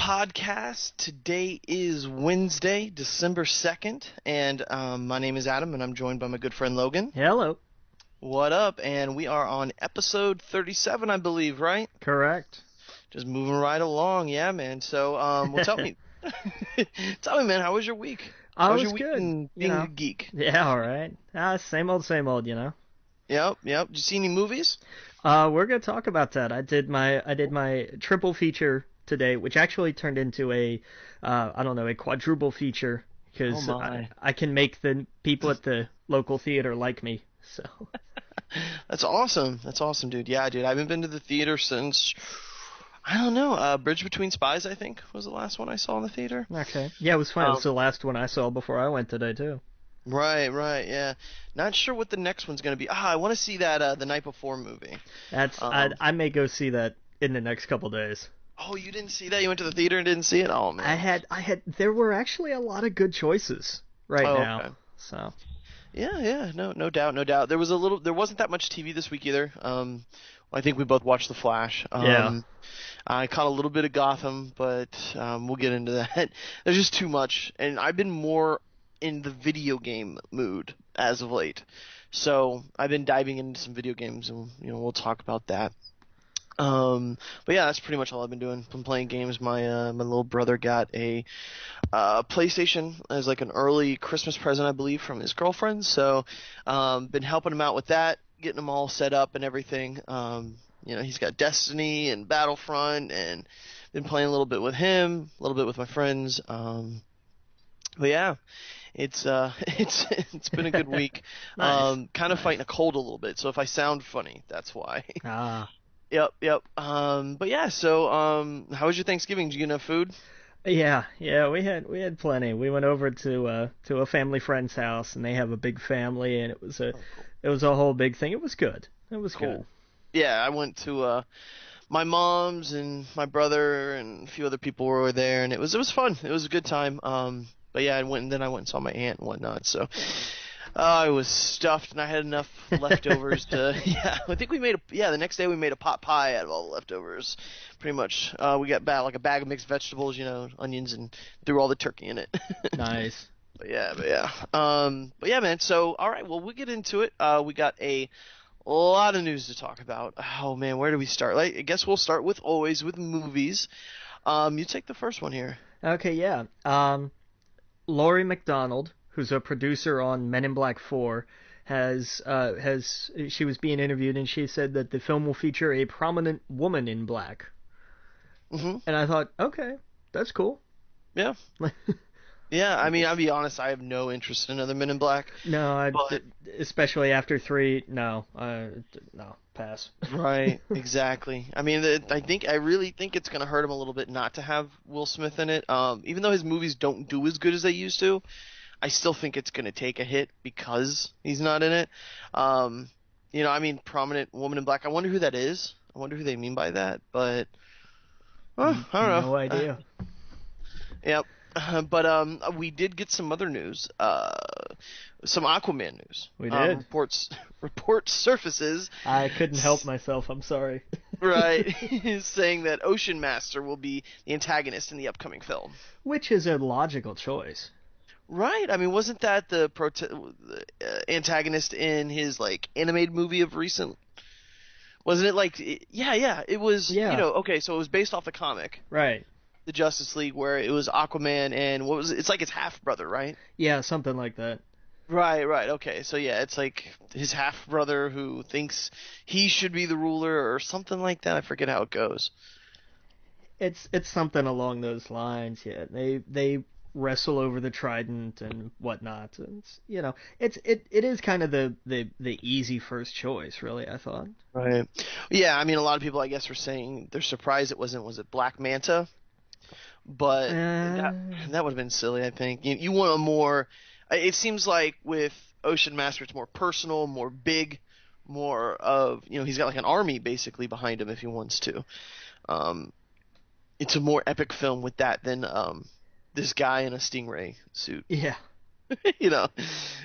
podcast. Today is Wednesday, December 2nd, and my name is Adam, and I'm joined by my good friend Logan. Hello. What up? And we are on episode 37, I believe, right? Correct. Just moving right along, yeah, man. So, well, tell me, man, how was your week? I How was was your week good. in being a geek? Yeah, all right. Same old, Yep. Did you see any movies? We're gonna talk about that. I did my triple feature today, which actually turned into a quadruple feature because Oh my. I can make the people at the local theater like me. So That's awesome. That's awesome, dude. Yeah, dude. I haven't been to the theater since, I don't know, Bridge Between Spies, I think, was the last one I saw in the theater. okay. Yeah, it was fun. It was the last one I saw before I went today too. Right, yeah. Not sure what the next one's going to be. I want to see that The Night Before movie. I may go see that in the next couple days. Oh, you didn't see that? You went to the theater and didn't see it? Oh, man. I had there were actually a lot of good choices now. Okay. So Yeah, no doubt. There wasn't that much TV this week either. I think we both watched The Flash. Yeah. I caught a little bit of Gotham, but we'll get into that. There's just too much, and I've been more in the video game mood as of late. So I've been diving into some video games, and we'll talk about that. But yeah, that's pretty much all I've been doing. Been playing games. My little brother got a PlayStation as like an early Christmas present, I believe, from his girlfriend. So been helping him out with that, getting him all set up and everything. He's got Destiny and Battlefront, and been playing a little bit with him, a little bit with my friends. But yeah, it's it's been a good week. Nice. Kind of fighting a cold a little bit, so if I sound funny, that's why. Ah. Yep. But yeah, so how was your Thanksgiving? Did you get enough food? Yeah, we had plenty. We went over to a family friend's house, and they have a big family, and it was a whole big thing. It was good. It was Cool. good. Yeah, I went to my mom's, and my brother and a few other people were there, and it was fun. It was a good time. But yeah, I went and saw my aunt and whatnot. So I was stuffed, and I had enough leftovers to. Yeah, I think the next day we made a pot pie out of all the leftovers. Pretty much, we got like a bag of mixed vegetables, onions, and threw all the turkey in it. Nice. But yeah. But yeah, man. So all right, well, we'll get into it. We got a lot of news to talk about. Oh man, where do we start? I guess we'll start with movies. You take the first one here. Okay, yeah. Laurie McDonald, who's a producer on Men in Black 4, she was being interviewed, and she said that the film will feature a prominent woman in black. Mm-hmm. And I thought, okay, that's cool. Yeah. Yeah, I mean, I'll be honest, I have no interest in another Men in Black. No, but... especially after 3, no, pass. Right, exactly. I mean, I really think it's going to hurt him a little bit not to have Will Smith in it. Even though his movies don't do as good as they used to, I still think it's going to take a hit because he's not in it. I mean, prominent woman in black. I wonder who that is. I wonder who they mean by that, but I don't know. No idea. Yep. But we did get some other news, some Aquaman news. We did. Report surfaces. I couldn't help myself. I'm sorry. Right, saying that Ocean Master will be the antagonist in the upcoming film. Which is a logical choice. Right. I mean, wasn't that the antagonist in his animated movie of recent? Wasn't it yeah, it was. Yeah. Okay, so it was based off the comic. Right. The Justice League, where it was Aquaman and what was it? It's like his half brother, right? Yeah, something like that. Right. Okay, so yeah, it's like his half brother who thinks he should be the ruler or something like that. I forget how it goes. It's something along those lines. Yeah, they wrestle over the trident and whatnot. And it is kind of the easy first choice, really. I thought. Right. Yeah, I mean, a lot of people, I guess, were saying they're surprised it wasn't. Was it Black Manta? But that would have been silly, I think. You want a more... It seems like with Ocean Master, it's more personal, more big, more of... he's got like an army, basically, behind him if he wants to. It's a more epic film with that than this guy in a stingray suit. Yeah.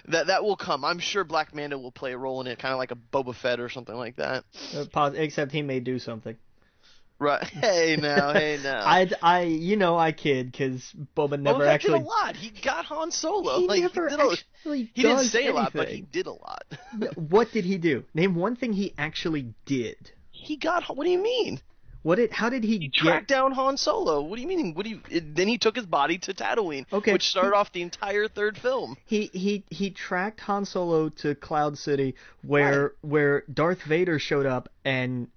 That will come. I'm sure Black Manta will play a role in it, kind of like a Boba Fett or something like that. Except he may do something. Right. Hey now, hey now. I kid because Boba never Boba Fett did a actually. lot. He got Han Solo. He Like never he did actually he didn't does say a lot, but he anything. did a lot. What did he do? Name one thing he actually did. He got. What do you mean? How did he He get? tracked down Han Solo. What do you mean? Then he took his body to Tatooine, Okay, which started off the entire third film. He tracked Han Solo to Cloud City, Right. where Darth Vader showed up and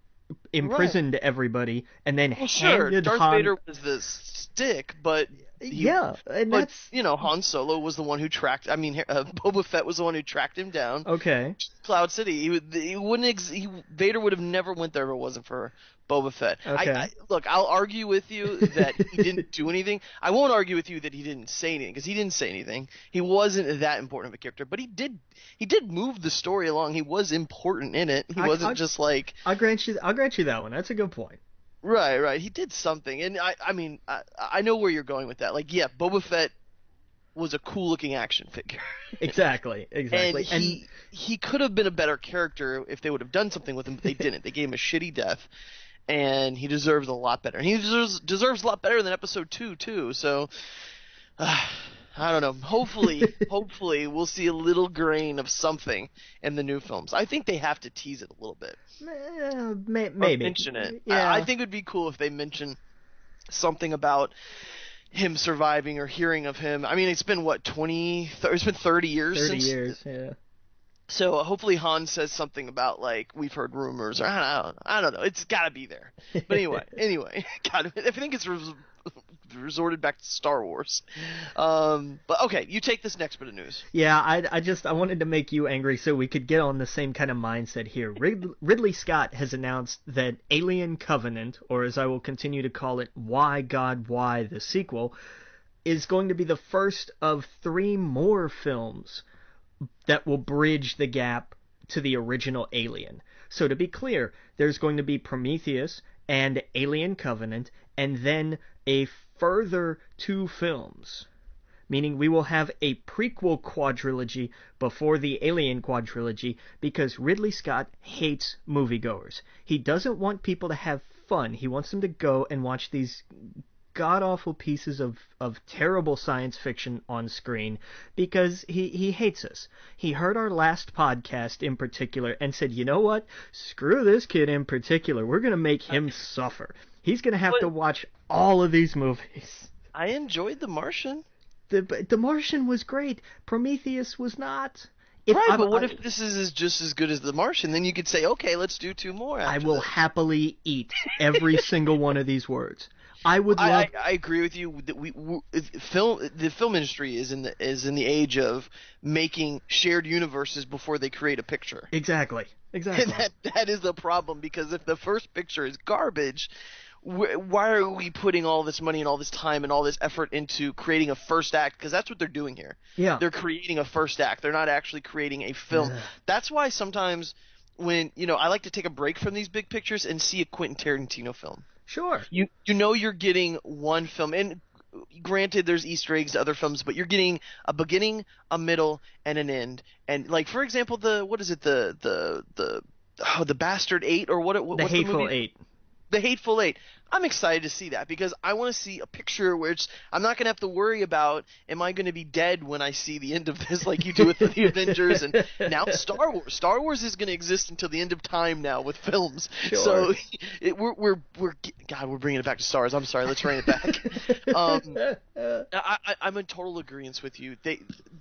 imprisoned everybody, and then Well, sure, handed Darth Han. Vader was the stick, but Yeah, and but that's Han Solo was the one who tracked. I mean, Boba Fett was the one who tracked him down. okay. Cloud City. He wouldn't. Vader would have never went there if it wasn't for Boba Fett. Okay. Look, I'll argue with you that he didn't do anything. I won't argue with you that he didn't say anything because he didn't say anything. He wasn't that important of a character, but he did. He did move the story along. He was important in it. He wasn't just like. I'll grant you that one. That's a good point. Right. He did something, and I mean, I know where you're going with that. Like, yeah, Boba Fett was a cool-looking action figure. Exactly. And he could have been a better character if they would have done something with him, but they didn't. They gave him a shitty death, and he deserves a lot better. And he deserves a lot better than Episode 2 too. So, I don't know. Hopefully, we'll see a little grain of something in the new films. I think they have to tease it a little bit. Maybe. Or mention it. Yeah. I think it would be cool if they mention something about him surviving or hearing of him. I mean, it's been what, it's been 30 years 30 since. years, yeah. So hopefully Han says something about like we've heard rumors or I don't know. It's got to be there. But anyway, God, I think it's resorted back to Star Wars. But okay, you take this next bit of news. Yeah, I wanted to make you angry so we could get on the same kind of mindset here. Ridley Scott has announced that Alien Covenant, or as I will continue to call it, Why God Why the sequel, is going to be the first of 3 more films that will bridge the gap to the original Alien. So to be clear, there's going to be Prometheus and Alien Covenant, and then a further 2 films, meaning we will have a prequel quadrilogy before the Alien quadrilogy because Ridley Scott hates moviegoers. He doesn't want people to have fun. He wants them to go and watch these god-awful pieces of terrible science fiction on screen because he hates us. He heard our last podcast in particular and said, you know what? Screw this kid in particular. We're going to make him suffer. He's going to have to watch all of these movies. I enjoyed The Martian. The Martian was great. Prometheus was not. But what if this is just as good as The Martian? Then you could say, okay, let's do 2 more after I will happily eat every single one of these words. I would love. I agree with you that the film industry is in the age of making shared universes before they create a picture. Exactly. And that is the problem because if the first picture is garbage, why are we putting all this money and all this time and all this effort into creating a first act? Because that's what they're doing here. Yeah. They're creating a first act. They're not actually creating a film. That's why sometimes when I like to take a break from these big pictures and see a Quentin Tarantino film. Sure. You you're getting one film, and granted, there's Easter eggs to other films, but you're getting a beginning, a middle, and an end. And like for example, the Bastard Eight or what? The Hateful Eight. The Hateful Eight. I'm excited to see that because I want to see a picture which I'm not going to have to worry about, am I going to be dead when I see the end of this like you do with the Avengers and now Star Wars. Star Wars is going to exist until the end of time now with films. Sure. So we're bringing it back to stars. I'm sorry, let's bring it back. I'm in total agreement with you.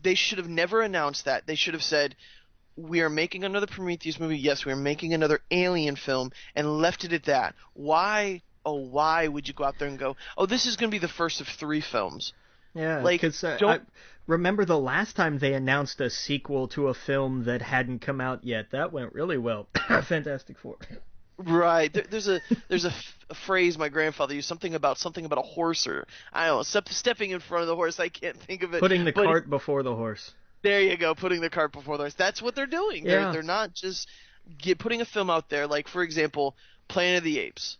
They should have never announced that. They should have said, we are making another Prometheus movie. Yes, we are making another Alien film, and left it at that. Why would you go out there and go, oh, this is going to be the first of 3 films? Yeah, because I remember the last time they announced a sequel to a film that hadn't come out yet. That went really well. Fantastic Four. Right. There's a phrase my grandfather used, something about a horse, or I don't know, stepping in front of the horse. I can't think of it. Putting the cart before the horse. There you go, putting the cart before the horse. That's what they're doing. Yeah. They're not just putting a film out there. Like, for example, Planet of the Apes.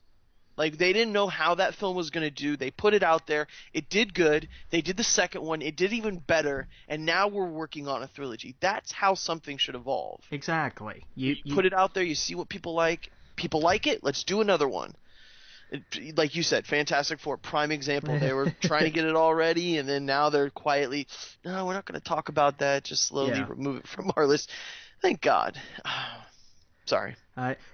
Like, they didn't know how that film was going to do. They put it out there. It did good. They did the second one. It did even better. And now we're working on a trilogy. That's how something should evolve. Exactly. You put it out there. You see what people like. People like it. Let's do another one. Like you said, Fantastic Four, prime example. They were trying to get it all ready, and then now they're quietly, no, we're not going to talk about that. Just slowly Yeah. remove it from our list. Thank God. Sorry.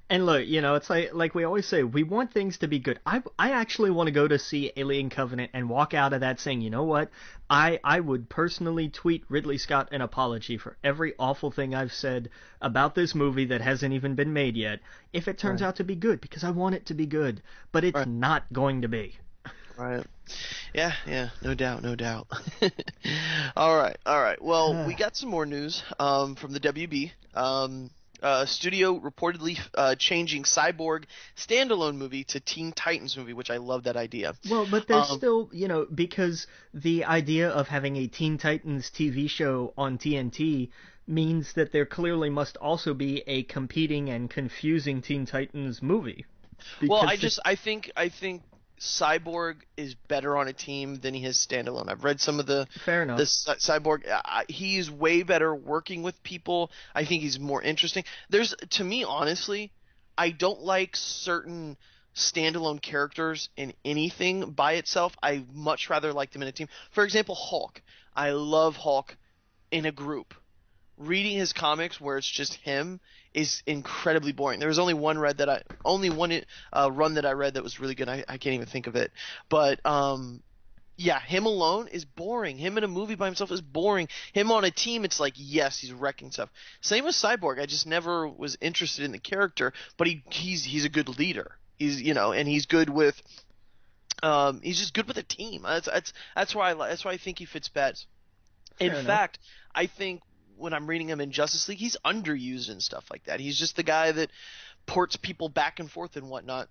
And look, it's like we always say, we want things to be good. I actually want to go to see Alien Covenant and walk out of that saying, you know what? I would personally tweet Ridley Scott an apology for every awful thing I've said about this movie that hasn't even been made yet, if it turns out to be good, because I want it to be good, but it's not going to be. Right. Yeah, no doubt. All right. Well, we got some more news from the WB. Studio reportedly changing Cyborg standalone movie to Teen Titans movie, which I love that idea. Well, but there's still, because the idea of having a Teen Titans TV show on TNT means that there clearly must also be a competing and confusing Teen Titans movie. Well, I think Cyborg is better on a team than he is standalone. I've read some of the Fair enough. The Cyborg. He's way better working with people. I think he's more interesting. To me, honestly, I don't like certain standalone characters in anything by itself. I much rather like them in a team. For example, Hulk. I love Hulk in a group. Reading his comics where it's just him is incredibly boring. There was only one run that I read that was really good. I can't even think of it. But him alone is boring. Him in a movie by himself is boring. Him on a team, it's like, yes, he's wrecking stuff. Same with Cyborg. I just never was interested in the character, but he's a good leader. And he's good with he's just good with a team. That's why I think he fits best. In fact, I think when I'm reading him in Justice League, he's underused and stuff like that. He's just the guy that ports people back and forth and whatnot.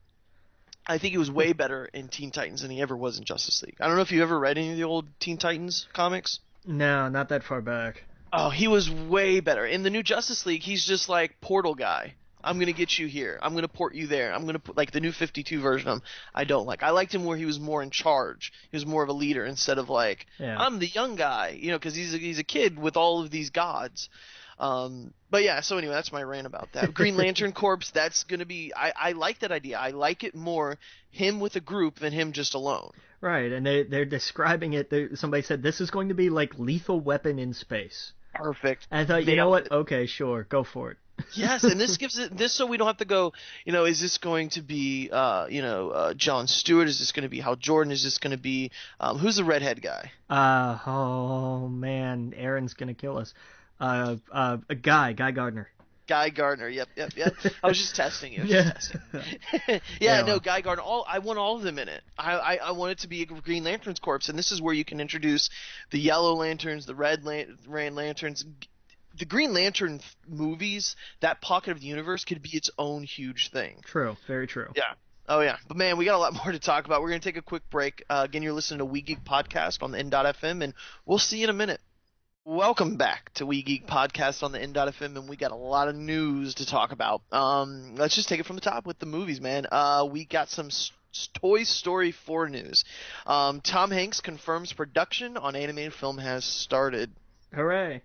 I think he was way better in Teen Titans than he ever was in Justice League. I don't know if you ever read any of the old Teen Titans comics. No, not that far back. Oh, he was way better. In the new Justice League, he's just like Portal guy. I'm going to get you here. I'm going to port you there. I'm going to put, like, the new 52 version of him, I don't like. I liked him where he was more in charge. He was more of a leader instead of like, I'm the young guy, because he's a kid with all of these gods. But yeah, so anyway, that's my rant about that. Green Lantern Corps, that's going to be, I like that idea. I like it more, him with a group than him just alone. Right, and they're describing it, somebody said this is going to be like Lethal Weapon in space. Perfect. And I thought, you know what? Okay, sure, go for it. Yes, and this gives it this so we don't have to go, is this going to be Jon Stewart? Is this going to be Hal Jordan? Is this going to be who's the redhead guy? Oh man, Aaron's going to kill us. Guy Gardner. Guy Gardner. Yep. I was just testing you. No, Guy Gardner. I want all of them in it. I want it to be a Green Lantern's Corps, and this is where you can introduce the Yellow Lanterns, the Red Lanterns. The Green Lantern movies, that pocket of the universe, could be its own huge thing. True. Very true. Yeah. Oh, yeah. But, man, we got a lot more to talk about. We're going to take a quick break. Again, you're listening to We Geek Podcast on the N.FM, and we'll see you in a minute. Welcome back to We Geek Podcast on the N.FM, and we got a lot of news to talk about. Let's just take it from the top with the movies, man. We got some Toy Story 4 news. Tom Hanks confirms production on animated film has started. Hooray.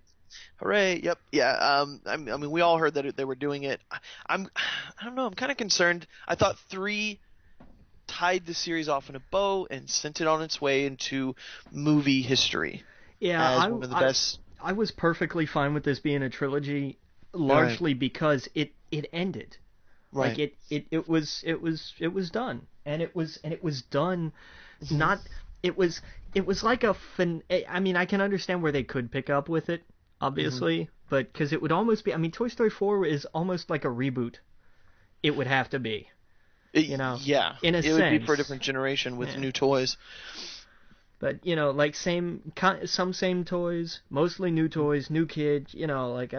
Yep. Yeah. I mean, we all heard that they were doing it. I don't know. I'm kind of concerned. I thought 3 tied the series off in a bow and sent it on its way into movie history. Yeah, as one of the best. I was perfectly fine with this being a trilogy, largely because it ended. Right. Like it was done, and it was done. Not it was like a I mean, I can understand where they could pick up with it. Obviously, but because it would almost be, I mean, Toy Story 4 is almost like a reboot. It would have to be, yeah, in a sense. It would be for a different generation with new toys. But, like some same toys, mostly new toys, new kids, but,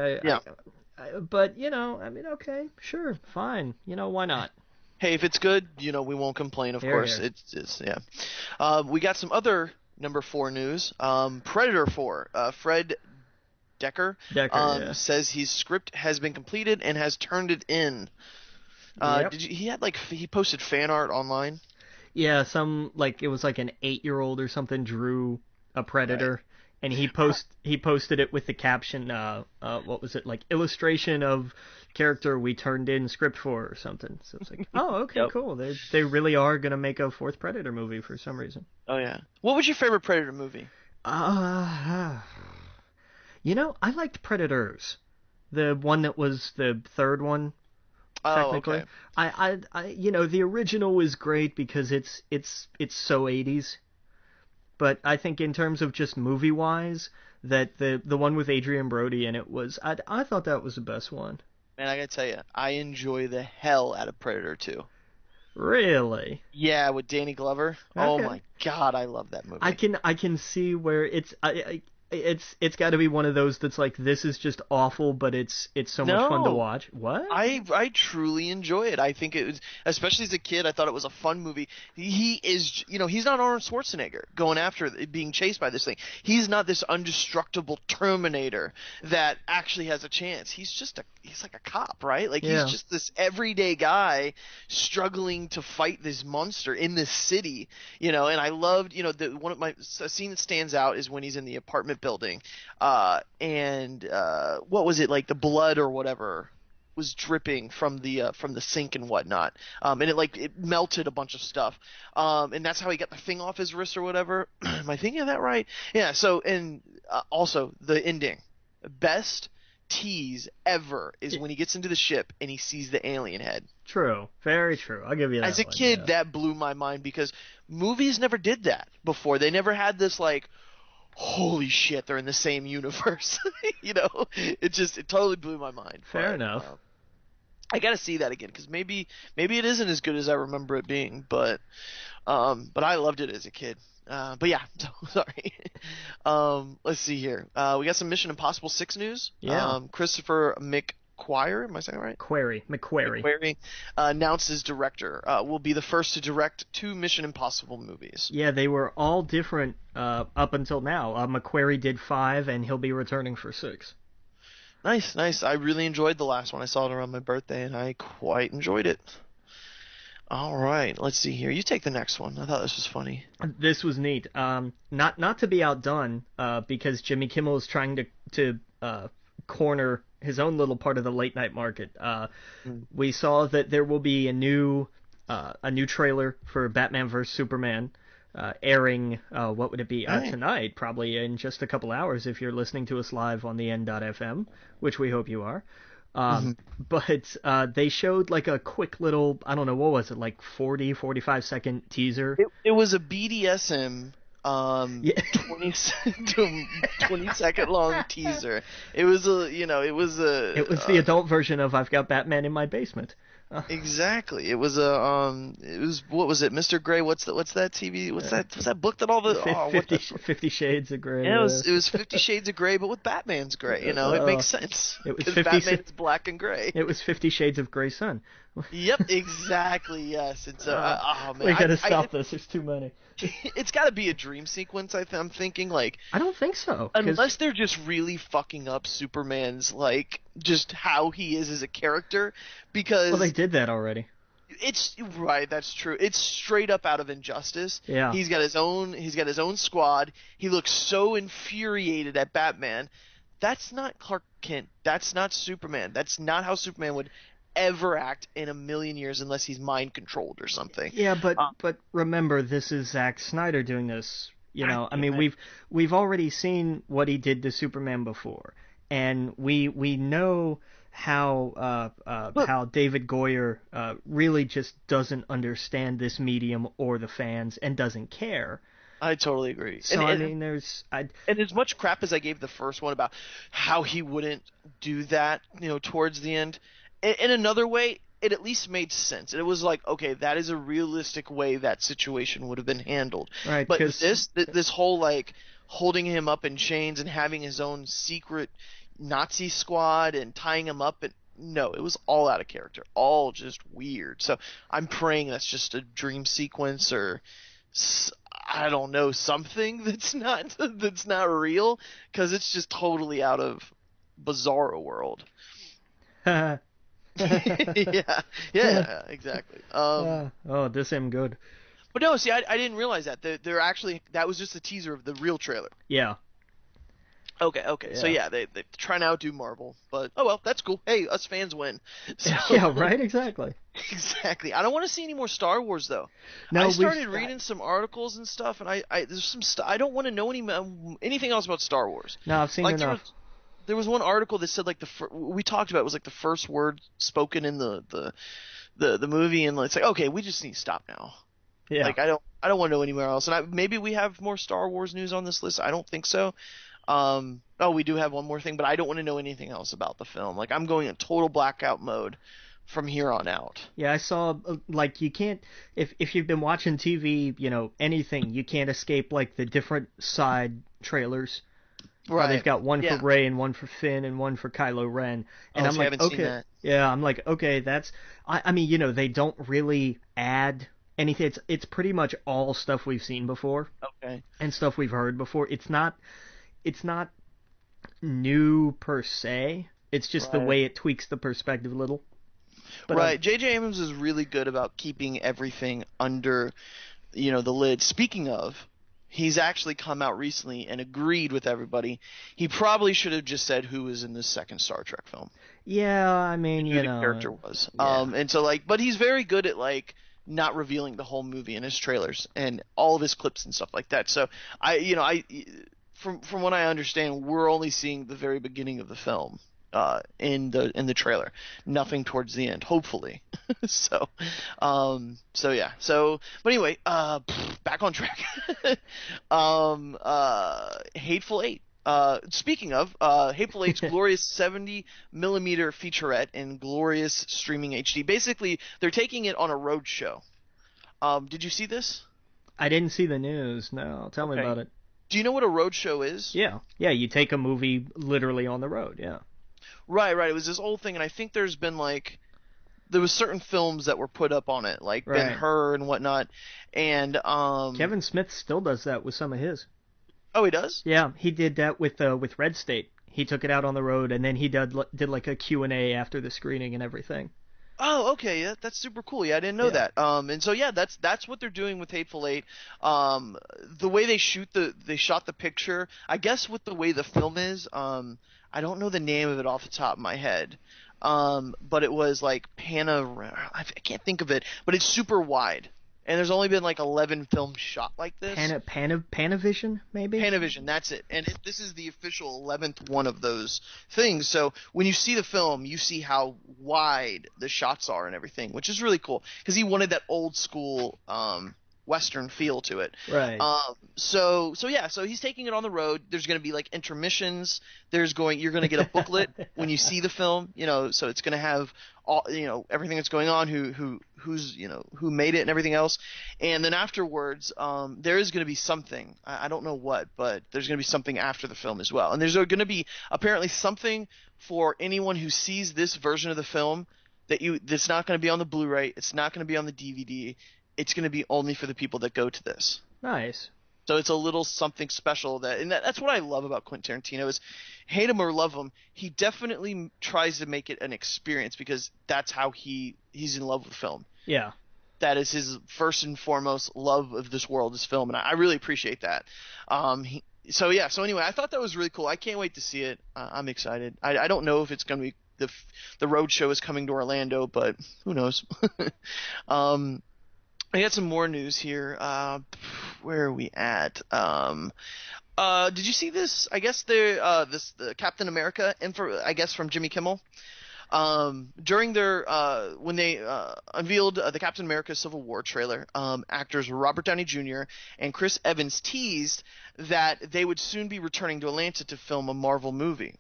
I mean, okay, sure, fine, why not? Hey, if it's good, we won't complain, of course. Here. It's we got some other number 4 news. Predator 4, Fred Decker says his script has been completed and has turned it in. Yep. He posted fan art online? Yeah, it was like an 8-year-old or something drew a Predator, and he posted it with the caption, what was it, like, illustration of character we turned in script for or something. So it's like, oh, okay, Yep. cool. They really are gonna make a fourth Predator movie for some reason. Oh yeah. What was your favorite Predator movie? Uh, I liked Predators, the one that was the third one. Oh, Technically, okay. the original is great because it's so 80s. But I think in terms of just movie wise, that the one with Adrian Brody in it I thought that was the best one. Man, I gotta tell you, I enjoy the hell out of Predator 2. Really? Yeah, with Danny Glover. Oh Okay. my God, I love that movie. I can see where it's got to be one of those that's like, this is just awful, but it's so much fun to No. watch. What? I truly enjoy it. I think it was, especially as a kid, I thought it was a fun movie. He is, he's not Arnold Schwarzenegger going after being chased by this thing. He's not this indestructible Terminator that actually has a chance. He's like a cop, right? Like Yeah. he's just this everyday guy struggling to fight this monster in this city, and I loved, a scene that stands out is when he's in the apartment building, and what was it, like the blood or whatever was dripping from the sink and whatnot, and it melted a bunch of stuff, and that's how he got the thing off his wrist or whatever. Am I thinking of that right? Yeah. So, and also the ending, best tease ever is when he gets into the ship and he sees the alien head. True. Very true. I'll give you that As a one, kid, yeah. that blew my mind because movies never did that before. They never had this like, holy shit, they're in the same universe. It totally blew my mind. Fair But, enough. I gotta see that again because maybe it isn't as good as I remember it being, but I loved it as a kid. But yeah, sorry. Let's see here. We got some Mission Impossible 6 news. Yeah. Christopher McQuarrie, am I saying it right? McQuarrie. McQuarrie, announced as director. Will be the first to direct 2 Mission Impossible movies. Yeah, they were all different up until now. McQuarrie did 5, and he'll be returning for 6. Nice. I really enjoyed the last one. I saw it around my birthday, and I quite enjoyed it. All right, let's see here. You take the next one. I thought this was funny. This was neat. Not to be outdone, because Jimmy Kimmel is trying to corner his own little part of the late night market. We saw that there will be a new trailer for Batman vs Superman, airing. What would it be Right. tonight? Probably in just a couple hours if you're listening to us live on the N.FM, which we hope you are. But they showed like a quick little, I don't know, what was it, like 45-second teaser? It was a BDSM Yeah. 20-second long teaser. It was It was the adult version of I've Got Batman in My Basement. exactly. It was what was it, Mr. Gray? What's that TV? What's that book that all the 50 Shades of Grey. Yeah, it was 50 Shades of Gray, but with Batman's gray. It makes sense. It was 'cause 50 Batman's black and gray. It was 50 Shades of Grey Sun. Yep, exactly. Yes, it's oh man, We gotta stop this. There's too many. It's got to be a dream sequence. I'm thinking like. I don't think so. 'Cause- Unless they're just really fucking up Superman's, like, just how he is as a character, because well, they did that already. it's right. That's true. It's straight up out of Injustice. Yeah. He's got his own squad. He looks so infuriated at Batman. That's not Clark Kent. That's not Superman. That's not how Superman would ever act in a million years unless he's mind controlled or something. Yeah, but remember, this is Zack Snyder doing this. I mean, we've already seen what he did to Superman before, and we know how David Goyer really just doesn't understand this medium or the fans and doesn't care. I totally agree. So and, I and, mean, and as much crap as I gave the first one about how he wouldn't do that, towards the end, in another way, it at least made sense. It was like, okay, that is a realistic way that situation would have been handled. Right, but 'cause- this whole like holding him up in chains and having his own secret Nazi squad and tying him up, and no, it was all out of character, all just weird. So I'm praying that's just a dream sequence or I don't know, something that's not real, because it's just totally out of Bizarro world. yeah, exactly. This ain't good. But no, see, I didn't realize that. They're actually, that was just a teaser of the real trailer. Yeah. Okay. So Yeah. yeah, they try to outdo Marvel, but oh well, that's cool. Hey, us fans win. So Yeah, right, exactly. exactly. I don't want to see any more Star Wars though. I No, started reading some articles and stuff, and I there's some I don't want to know anything else about Star Wars. no, I've seen Like enough. there was one article that said like we talked about it was like the first word spoken in the movie, and it's like okay, we just need to stop now. Yeah. Like I don't want to know anywhere else. And maybe we have more Star Wars news on this list. I don't think so. Oh, we do have one more thing, but I don't want to know anything else about the film. Like I'm going in total blackout mode from here on out. Yeah, I saw like you can't if you've been watching TV, anything, you can't escape like the different side trailers. How they've Right. got one for Yeah. Rey and one for Finn and one for Kylo Ren, and Oh, I'm so you like, haven't seen okay, that. yeah, I'm like, okay, that's I mean, they don't really add anything. It's pretty much all stuff we've seen before Okay. and stuff we've heard before. It's not new per se. It's just the Right. way it tweaks the perspective a little. But Right. J.J. Abrams is really good about keeping everything under, the lid. Speaking of, he's actually come out recently and agreed with everybody. He probably should have just said who was in this second Star Trek film, yeah, I mean, who the character was. yeah. And so but he's very good at not revealing the whole movie in his trailers and all of his clips and stuff like that. So I from what I understand, we're only seeing the very beginning of the film in the trailer, nothing towards the end, hopefully. So yeah. But anyway, back on track. Hateful Eight. Speaking of, Hateful Eight's glorious 70 millimeter featurette in glorious streaming HD. Basically, they're taking it on a road show. Did you see this? I didn't see the news. No, tell me Okay. about it. Do you know what a road show is? Yeah, yeah, you take a movie literally on the road. Yeah. Right. It was this old thing, and I think there was certain films that were put up on it, like Right. Ben-Hur and whatnot. And Kevin Smith still does that with some of his. oh, he does? Yeah, he did that with Red State. He took it out on the road, and then he did like a Q&A after the screening and everything. Oh, okay, yeah, that's super cool. Yeah, I didn't know Yeah. that. And so yeah, that's what they're doing with Hateful Eight. The way they shot the picture, I guess with the way the film is, I don't know the name of it off the top of my head. But it was like I can't think of it, but it's super wide. And there's only been like 11 films shot like this. Panavision, maybe? Panavision, that's it. And this is the official 11th one of those things. So when you see the film, you see how wide the shots are and everything, which is really cool because he wanted that old school Western feel to it. Right. So he's taking it on the road. There's going to be like intermissions. You're going to get a booklet when you see the film, so it's going to have all, everything that's going on, who made it and everything else. And then afterwards, there is going to be something. I don't know what, but there's going to be something after the film as well. And there's going to be apparently something for anyone who sees this version of the film that's not going to be on the Blu-ray. It's not going to be on the DVD. It's going to be only for the people that go to this. Nice. So it's a little something special that's what I love about Quentin Tarantino is, hate him or love him, he definitely tries to make it an experience because that's how he's in love with film. Yeah. That is his first and foremost love of this world, is film, and I really appreciate that. So anyway, I thought that was really cool. I can't wait to see it. I'm excited. I don't know if it's going to be the road show is coming to Orlando, but who knows? I got some more news here. Where are we at? Did you see this? I guess the Captain America info, I guess from Jimmy Kimmel. During their when they unveiled the Captain America Civil War trailer, actors Robert Downey Jr. and Chris Evans teased that they would soon be returning to Atlanta to film a Marvel movie.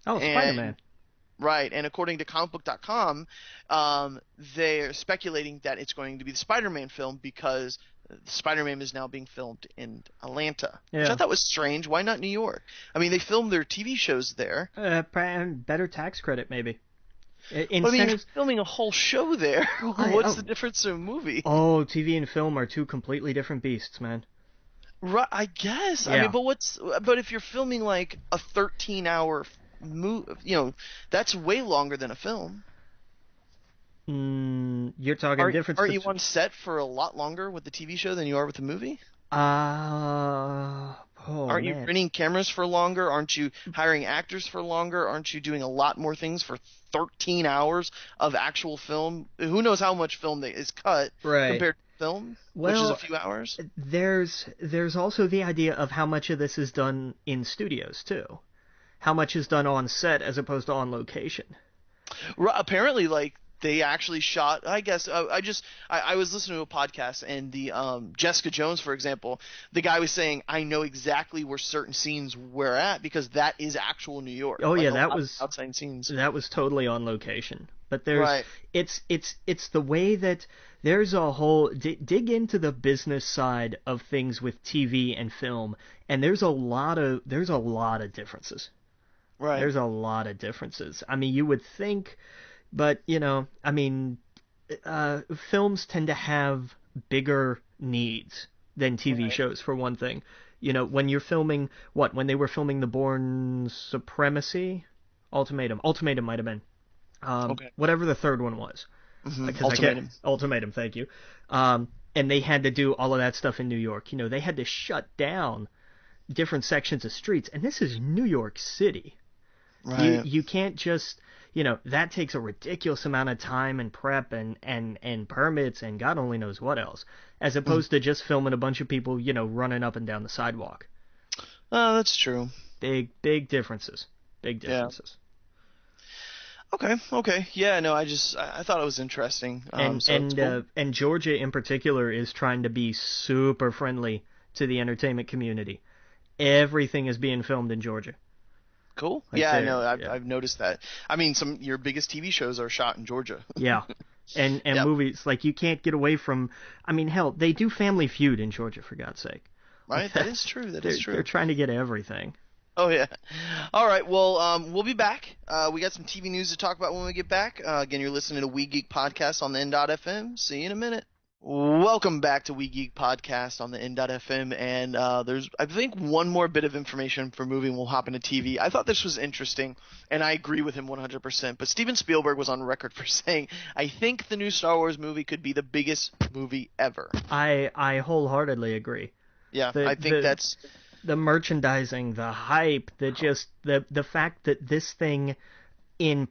Oh, Spider-Man. Right, and according to comicbook.com, they're speculating that it's going to be the Spider-Man film because Spider-Man is now being filmed in Atlanta, which Yeah. I thought was strange. Why not New York? I mean, they filmed their TV shows there. Better tax credit, maybe. But I mean, you're filming a whole show there. What's the difference in a movie? Oh, TV and film are two completely different beasts, man. Right, I guess. Yeah. I mean, but if you're filming like a 13-hour that's way longer than a film. You're talking difference. Aren't you on set for a lot longer with the TV show than you are with the movie? Aren't Aren't you man. renting cameras for longer? Aren't you hiring actors for longer? Aren't you doing a lot more things for 13 hours of actual film? Who knows how much film is cut Right. compared to film, which is a Well, few hours? there's also the idea of how much of this is done in studios too. How much is done on set as opposed to on location. Apparently, like they actually shot. I guess I was listening to a podcast and the Jessica Jones, for example, the guy was saying I know exactly where certain scenes were at because that is actual New York. Oh Like yeah, a that lot of was outside scenes. that was totally on location. But Right. it's the way that there's a whole dig into the business side of things with TV and film, and there's a lot of differences. Right. There's a lot of differences. I mean, you would think, but I mean, films tend to have bigger needs than TV Right. shows, for one thing. When you're filming, when they were filming The Bourne Supremacy, Ultimatum might have been, Okay. whatever the third one was, because I can't, Ultimatum. Ultimatum, thank you. And they had to do all of that stuff in New York. They had to shut down different sections of streets, and this is New York City. You Right. you can't just that takes a ridiculous amount of time and prep and permits and God only knows what else, as opposed to just filming a bunch of people running up and down the sidewalk. Oh, that's true. Big differences. Big Yeah. differences. Okay. Okay. Yeah. No. I thought it was interesting. And So it's cool. and Georgia in particular is trying to be super friendly to the entertainment community. Everything is being filmed in Georgia. Cool. Like Yeah. there, No. yeah. I've noticed that. I mean, your biggest TV shows are shot in Georgia. Yeah. And Yep. movies, like, you can't get away from. I mean, hell, they do Family Feud in Georgia, for God's sake. Right. That is true. That is true. They're trying to get everything. Oh yeah. All right. Well, we'll be back. We got some TV news to talk about when we get back. Again, you're listening to We Geek Podcast on the N.FM. See you in a minute. Welcome back to We Geek Podcast on the N.FM, and there's, I think, one more bit of information for movie, and we'll hop into TV. I thought this was interesting, and I agree with him 100%, but Steven Spielberg was on record for saying, I think the new Star Wars movie could be the biggest movie ever. I wholeheartely agree. Yeah, The- I think the- that's... The merchandising, the hype, the fact that this thing in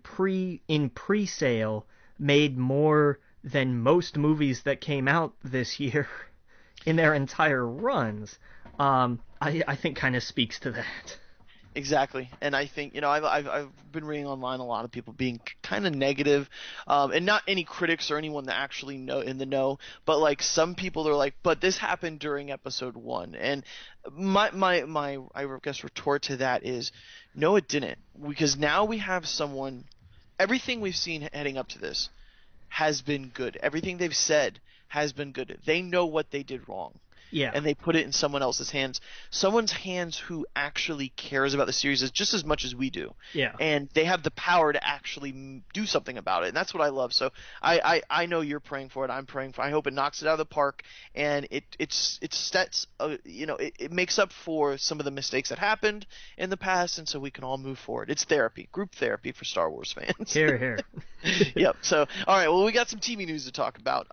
pre-sale made more than most movies that came out this year in their entire runs, I think kind of speaks to that. Exactly, and I think I've been reading online a lot of people being kind of negative, and not any critics or anyone that actually know in the know, but like some people are like, but this happened during episode 1, and my I guess retort to that is, no, it didn't, because now we have someone, everything we've seen heading up to this has been good, everything they've said has been good. They know what they did wrong. Yeah. And they put it in someone else's hands. Someone's hands who actually cares about the series just as much as we do. Yeah. And they have the power to actually do something about it. And that's what I love. So I know you're praying for it. I'm praying for it. I hope it knocks it out of the park. And it sets, it makes up for some of the mistakes that happened in the past. And so we can all move forward. It's therapy, group therapy for Star Wars fans. Here. Yep. So, all right. Well, we got some TV news to talk about.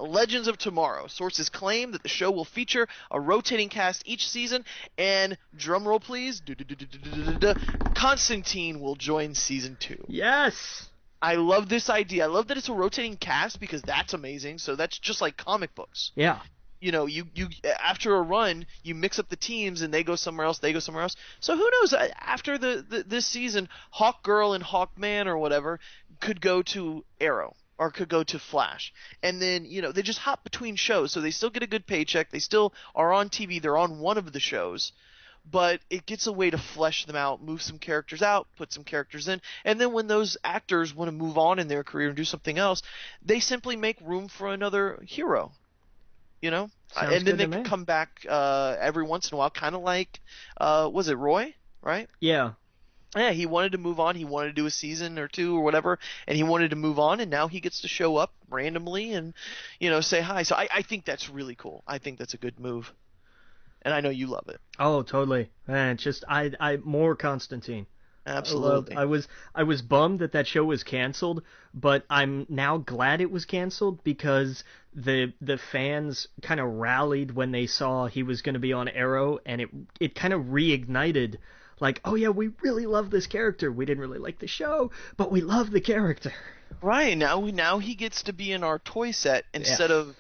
Legends of Tomorrow. Sources claim that the show will feature a rotating cast each season, and drumroll please, Constantine will join season 2. Yes. I love this idea. I love that it's a rotating cast because that's amazing. So that's just like comic books. Yeah. You after a run, you mix up the teams and they go somewhere else, they go somewhere else. So who knows? After this season, Hawk Girl and Hawk Man or whatever could go to Arrow or could go to Flash, and then they just hop between shows, so they still get a good paycheck. They still are on TV. They're on one of the shows, but it gets a way to flesh them out, move some characters out, put some characters in, and then when those actors want to move on in their career and do something else, they simply make room for another hero. Sounds and then good they to can me. come back every once in a while, kind of like, was it Roy, right? Yeah. Yeah, he wanted to move on. He wanted to do a season or two or whatever, and he wanted to move on, and now he gets to show up randomly and, say hi. So I think that's really cool. I think that's a good move, and I know you love it. Oh, totally. Man, it's just I more Constantine. Absolutely. I was bummed that that show was canceled, but I'm now glad it was canceled because the fans kind of rallied when they saw he was going to be on Arrow, and it kind of reignited, like, oh yeah, we really love this character. We didn't really like the show, but we love the character. Right, now he gets to be in our toy set Yeah, instead of,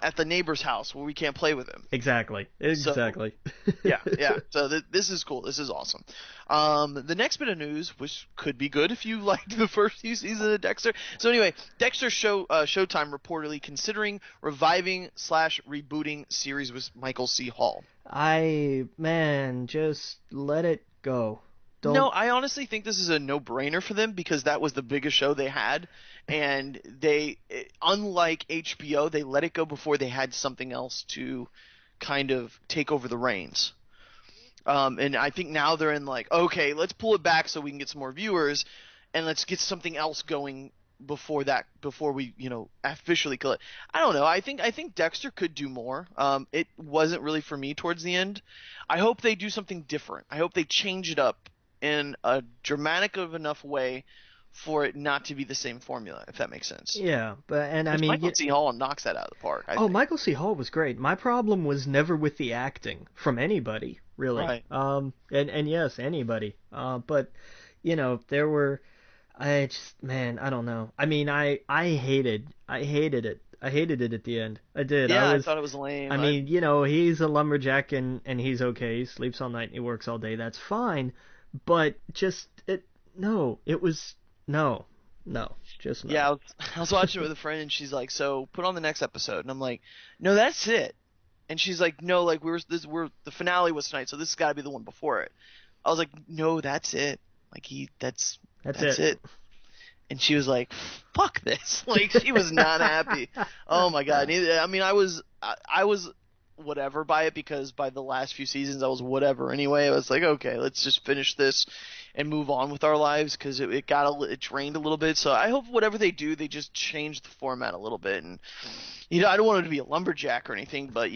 at the neighbor's house where we can't play with him. exactly, So, exactly. yeah. So this is cool. This is awesome. The next bit of news, which could be good if you liked the first few seasons of Dexter. So anyway, Dexter Showtime reportedly considering reviving / rebooting series with Michael C. Hall. Man, just let it go. No, Don't. I honestly think this is a no-brainer for them because that was the biggest show they had, and unlike HBO, they let it go before they had something else to kind of take over the reins. And I think now they're in like, okay, let's pull it back so we can get some more viewers, and let's get something else going before we officially kill it. I don't know. I think Dexter could do more. It wasn't really for me towards the end. I hope they do something different. I hope they change it up in a dramatic of enough way for it not to be the same formula, if that makes sense. Yeah, but and I mean, Michael C. Hall knocks that out of the park. I think. Michael C. Hall was great. My problem was never with the acting from anybody, really. Right. And yes, anybody. But there were. Man, I don't know. I mean, I hated it. I hated it at the end. I did. Yeah, I thought it was lame. I mean, he's a lumberjack and he's okay. He sleeps all night and he works all day. That's fine. But just just no. Yeah, I was watching it with a friend, and she's like, "So put on the next episode," and I'm like, "No, that's it." And she's like, "No, like the finale was tonight, so this has got to be the one before it." I was like, "No, that's it. Like that's it." And she was like, "Fuck this!" Like she was not happy. Oh my god. I mean, I was whatever by it because by the last few seasons I was whatever anyway. I was like, okay, let's just finish this and move on with our lives because it drained a little bit. So I hope whatever they do, they just change the format a little bit. And I don't want it to be a lumberjack or anything, but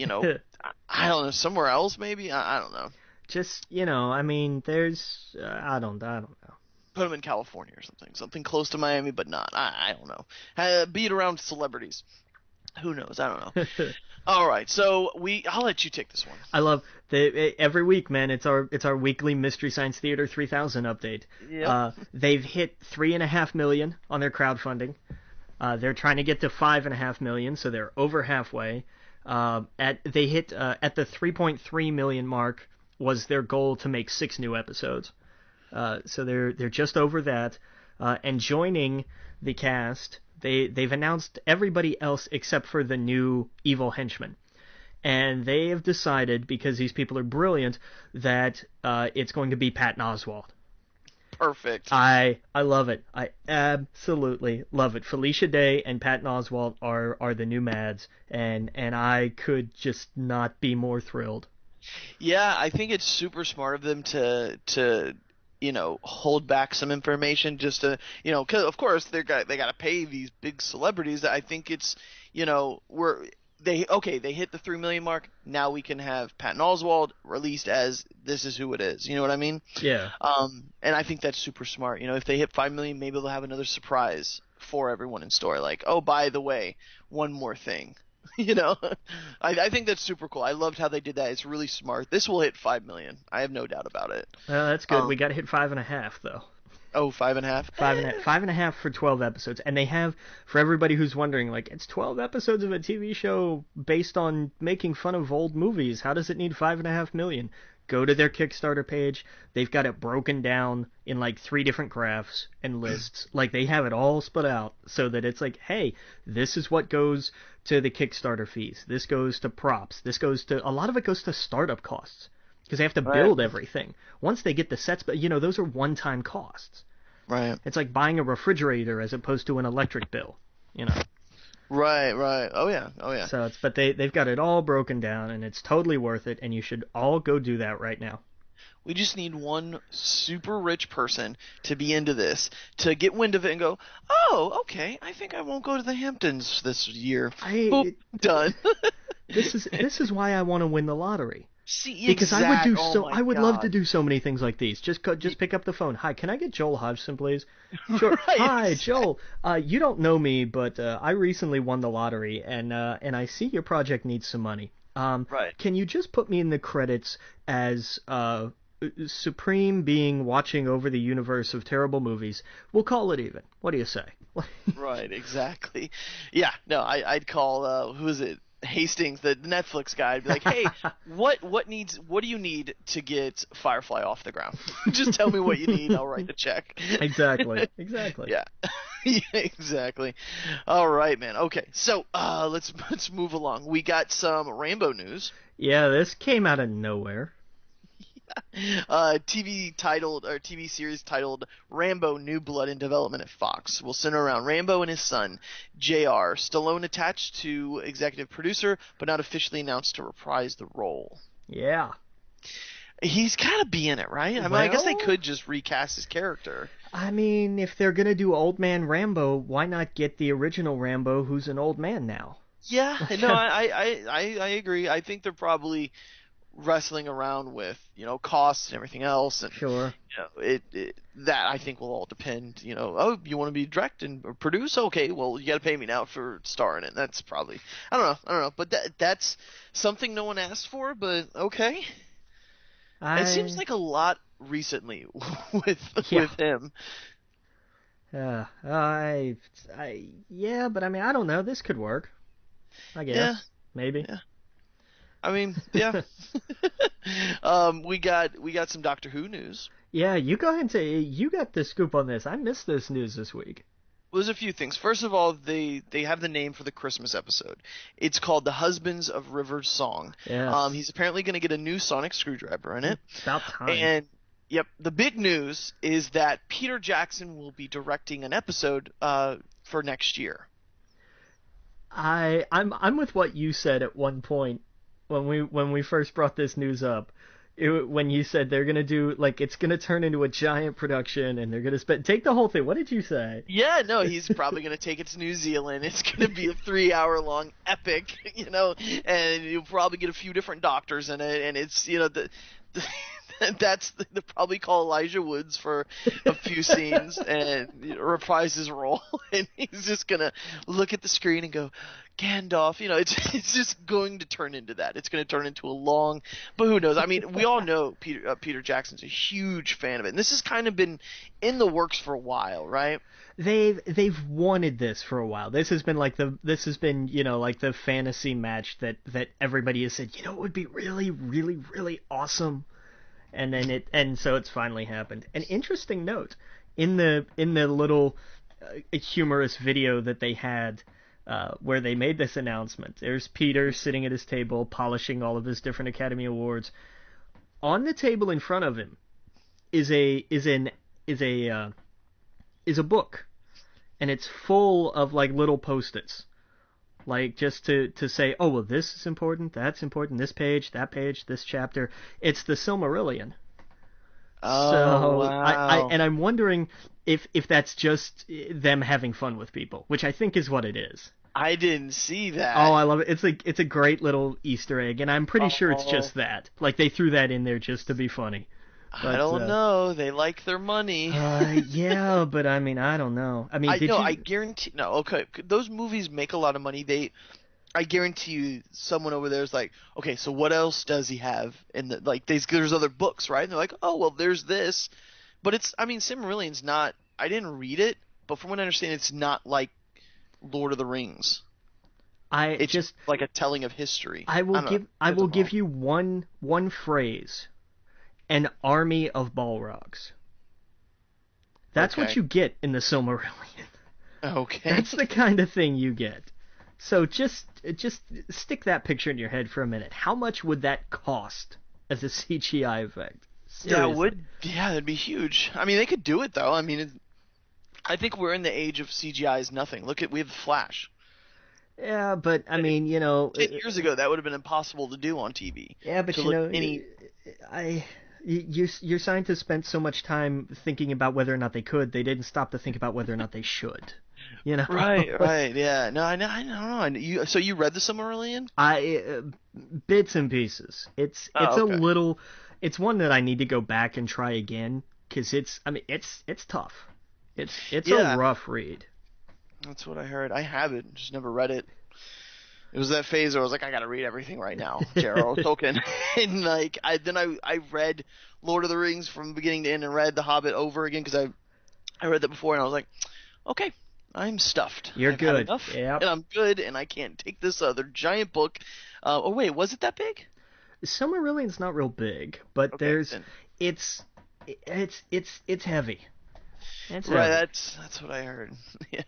I don't know, somewhere else maybe. I don't know. Just I mean, there's I don't know. Put them in California or something close to Miami, but not. I don't know. Be it around celebrities. Who knows? I don't know. All right, so I'll let you take this one. I love every week, man. It's our weekly Mystery Science Theater 3000 update. Yep. They've hit 3.5 million on their crowdfunding. They're trying to get to 5.5 million, so they're over halfway. They hit at the 3.3 million mark was their goal to make 6 new episodes. So they're just over that. And joining the cast, they've announced everybody else except for the new evil henchman. And they have decided, because these people are brilliant, that it's going to be Patton Oswalt. Perfect. I love it. I absolutely love it. Felicia Day and Patton Oswalt are the new Mads, and I could just not be more thrilled. Yeah, I think it's super smart of them to hold back some information just to, because of course they got to pay these big celebrities. I think it's, they hit the 3 million mark. Now we can have Patton Oswalt released as this is who it is. You know what I mean? Yeah. And I think that's super smart. If they hit 5 million, maybe they'll have another surprise for everyone in store. Like, oh, by the way, one more thing. I think that's super cool. I loved how they did that. It's really smart. This will hit 5 million. I have no doubt about it. That's good. We got to hit 5.5 though. Oh, 5.5? 5.5 for 12 episodes. And they have, for everybody who's wondering, like, it's 12 episodes of a TV show based on making fun of old movies. How does it need 5.5 million? Go to their Kickstarter page. They've got it broken down in like 3 different graphs and lists. Like they have it all split out so that it's like, hey, this is what goes to the Kickstarter fees. This goes to props. This goes to, a lot of it goes to startup costs because they have to build everything. Once they get the sets, but those are one-time costs. Right. It's like buying a refrigerator as opposed to an electric bill, Right. Oh yeah. So but they've got it all broken down, and it's totally worth it, and you should all go do that right now. We just need one super rich person to be into this, to get wind of it and go, oh, okay, I think I won't go to the Hamptons this year. Boop, done. This is why I want to win the lottery. See, Because I would do oh so, my I would love to God. do so many things like these. Just pick up the phone. Hi, can I get Joel Hodgson, please? Sure. Right, Hi, Joel. You don't know me, but I recently won the lottery, and I see your project needs some money. right. Can you just put me in the credits as supreme being watching over the universe of terrible movies? We'll call it even. What do you say? Right, exactly. Yeah, no, I'd call who is it? Hastings, the Netflix guy. I'd be like, hey, what do you need to get Firefly off the ground? Just tell me what you need, I'll write the check. Exactly. Yeah. Yeah, exactly. All right, man. Okay, so let's move along. We got some Rambo news. Yeah, this came out of nowhere. TV series titled Rambo: New Blood in development at Fox will center around Rambo and his son, Jr. Stallone attached to executive producer, but not officially announced to reprise the role. Yeah. He's gotta be in it, right? I mean, I guess they Well, could just recast his character. I mean, if they're gonna do Old Man Rambo, why not get the original Rambo, who's an old man now? Yeah, no, I agree. I think they're probably wrestling around with costs and everything else, and Sure. that I think will all depend. Oh, you want to be direct and or produce? Okay, well you got to pay me now for starring it. That's probably I don't know, but that's something no one asked for, but okay. It seems like a lot recently with Yeah. with him. Yeah, but I mean, I don't know. This could work. I guess. Yeah, Maybe. yeah. I mean, yeah. We got some Doctor Who news. Yeah, you go ahead and say you got the scoop on this. I missed this news this week. Well, there's a few things. First of all, they have the name for the Christmas episode. It's called The Husbands of River's Song. Yes. He's apparently going to get a new sonic screwdriver in it. It's about time. And yep, the big news is that Peter Jackson will be directing an episode for next year. I'm with what you said at one point when we first brought this news up. When you said they're gonna do it's gonna turn into a giant production and they're gonna take the whole thing. What did you say? Yeah, no, he's probably going to take it to New Zealand. It's going to be a 3-hour-long epic, and you'll probably get a few different doctors in it, and it's, they'll probably call Elijah Woods for a few scenes and reprise his role, and he's just going to look at the screen and go, Gandalf, it's just going to turn into that. It's going to turn into a long, but who knows? I mean, we all know Peter Jackson's a huge fan of it, and this has kind of been in the works for a while, right? They've wanted this for a while. This has been the fantasy match that everybody has said, it would be really, really, really awesome. And so it's finally happened. An interesting note in the little humorous video that they had where they made this announcement. There's Peter sitting at his table polishing all of his different Academy Awards. On the table in front of him is a book, and it's full of little post-its. Just to say, oh, well, this is important, that's important, this page, that page, this chapter. It's the Silmarillion. Oh, so, wow. I'm wondering if that's just them having fun with people, which I think is what it is. I didn't see that. Oh, I love it. It's a great little Easter egg, and I'm pretty sure it's just that. They threw that in there just to be funny. But, I don't know. They like their money. Yeah, but I mean, I don't know. I mean, I guarantee. No, okay. Those movies make a lot of money. I guarantee you, someone over there is like, okay, so what else does he have? And there's other books, right? And they're like, oh, well, there's this. But Silmarillion's not. I didn't read it, but from what I understand, it's not like Lord of the Rings. It's just like a telling of history. I will give you one phrase. An army of Balrogs. That's what you get in the Silmarillion. Okay. That's the kind of thing you get. So just stick that picture in your head for a minute. How much would that cost as a CGI effect? Seriously. That'd be huge. I mean, they could do it though. I mean, I think we're in the age of CGI is nothing. We have the Flash. Yeah, but I mean, 10 years ago that would have been impossible to do on TV. Yeah, but your scientists spent so much time thinking about whether or not they could, they didn't stop to think about whether or not they should. You know. Right, yeah. No, I don't know. So you read the Silmarillion? Bits and pieces. It's Oh, a okay. little. It's one that I need to go back and try again because it's tough. It's a Yeah, rough read. that's what I heard. I haven't, just never read it. It was that phase where I was like, I gotta read everything right now, J.R.R. Tolkien, and like I read Lord of the Rings from beginning to end and read The Hobbit over again because I read that before and I was like, okay, I'm stuffed. You're I've had good. enough, Yep. and I'm good, and I can't take this other giant book. Oh wait, was it that big? Silmarillion's not real big, but Okay, there's then. it's it's heavy. It's Right, heavy. that's what I heard. Yeah.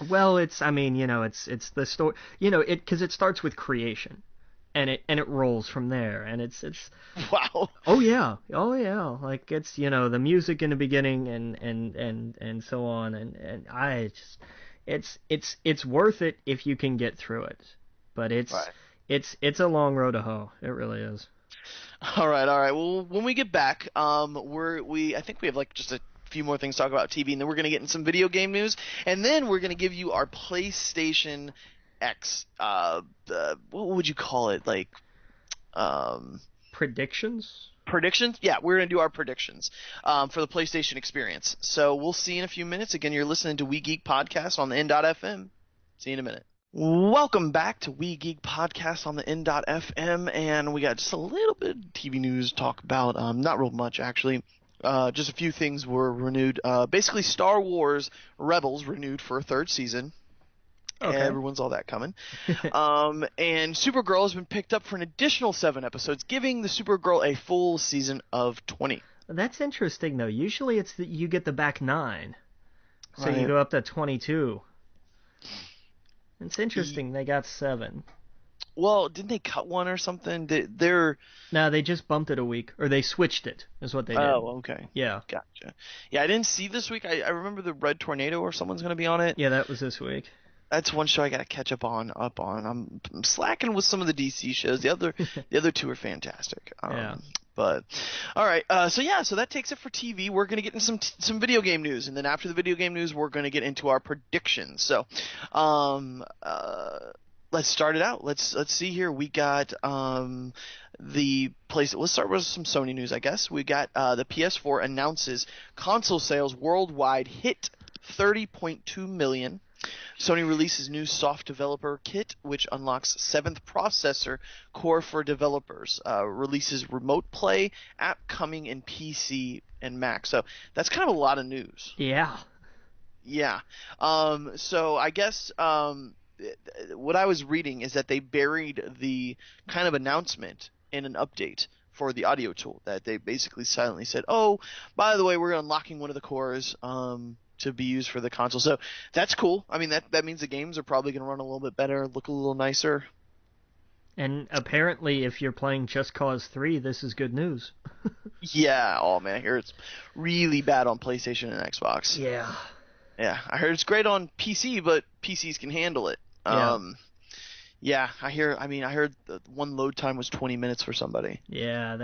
Well, it's the story, because it starts with creation, and it rolls from there, and it's Wow. oh yeah, like it's the music in the beginning and so on, and I just it's worth it if you can get through it, but Right. it's a long road to hoe. It really is. All right, all right. Well, when we get back, I think we have like just a few more things to talk about TV, and then we're gonna get in some video game news, and then we're gonna give you our PlayStation X. What would you call it? Like, um, Predictions. predictions? Yeah, we're gonna do our predictions for the PlayStation experience. So we'll see you in a few minutes. Again, you're listening to We Geek Podcast on the N.FM. See you in a minute. Welcome back to We Geek Podcast on the N.FM, and we got just a little bit of TV news to talk about. Not real much, actually. Just a few things were renewed. Basically, Star Wars Rebels renewed for a third season. Okay. Everyone saw that coming. And Supergirl has been picked up for an additional 7 episodes, giving the Supergirl a full season of 20. That's interesting though. Usually it's that you get the back 9, so you Right. go up to 22. It's interesting they got 7. Well, didn't they cut one or something? They're No, they just bumped it a week, or they switched it, is what they did. Oh, okay. Yeah. Gotcha. Yeah, I didn't see this week. I remember the Red Tornado or someone's going to be on it. Yeah, that was this week. That's one show I got to catch up on. I'm slacking with some of the DC shows. The other two are fantastic. Yeah. But all right. So that takes it for TV. We're gonna get into some video game news, and then after the video game news, we're gonna get into our predictions. So, let's start it out. Let's see here. We got the place. Let's start with some Sony news, I guess. We got the PS4 announces console sales worldwide hit 30.2 million. Sony releases new soft developer kit, which unlocks 7th processor core for developers. Releases remote play app coming in PC and Mac. So that's kind of a lot of news. Yeah. Yeah. So I guess what I was reading is that they buried the kind of announcement in an update for the audio tool, that they basically silently said, "Oh, by the way, we're unlocking one of the cores to be used for the console." So that's cool. I mean, that means the games are probably going to run a little bit better, look a little nicer. And apparently, if you're playing Just Cause 3, this is good news. Yeah. Oh man, I hear it's really bad on PlayStation and Xbox. Yeah. Yeah, I heard it's great on PC, but PCs can handle it. Yeah. Yeah, I heard the one load time was 20 minutes for somebody. Yeah,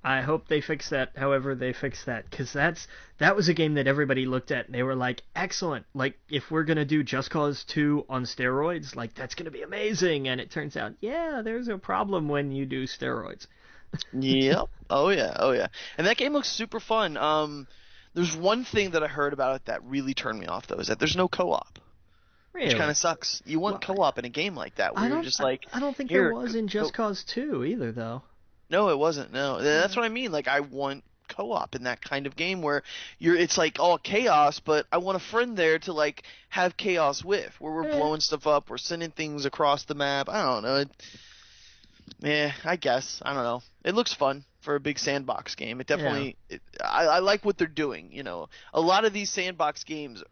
I hope they fix that. However, they fix that, because that was a game that everybody looked at and they were like, excellent. Like, if we're gonna do Just Cause 2 on steroids, like, that's gonna be amazing. And it turns out, yeah, there's a problem when you do steroids. Yep. Oh yeah. And that game looks super fun. There's one thing that I heard about it that really turned me off, though, is that there's no co-op. Really? Which kind of sucks. You want co-op in a game like that, where you're just like, I don't think here, there was in Just Cause 2 either, though. No, it wasn't. No, that's what I mean. Like, I want co-op in that kind of game where it's like all chaos, but I want a friend there to like have chaos with, where we're blowing stuff up, we're sending things across the map. I don't know. I guess. I don't know. It looks fun for a big sandbox game. It definitely. Yeah. I like what they're doing. You know, a lot of these sandbox games,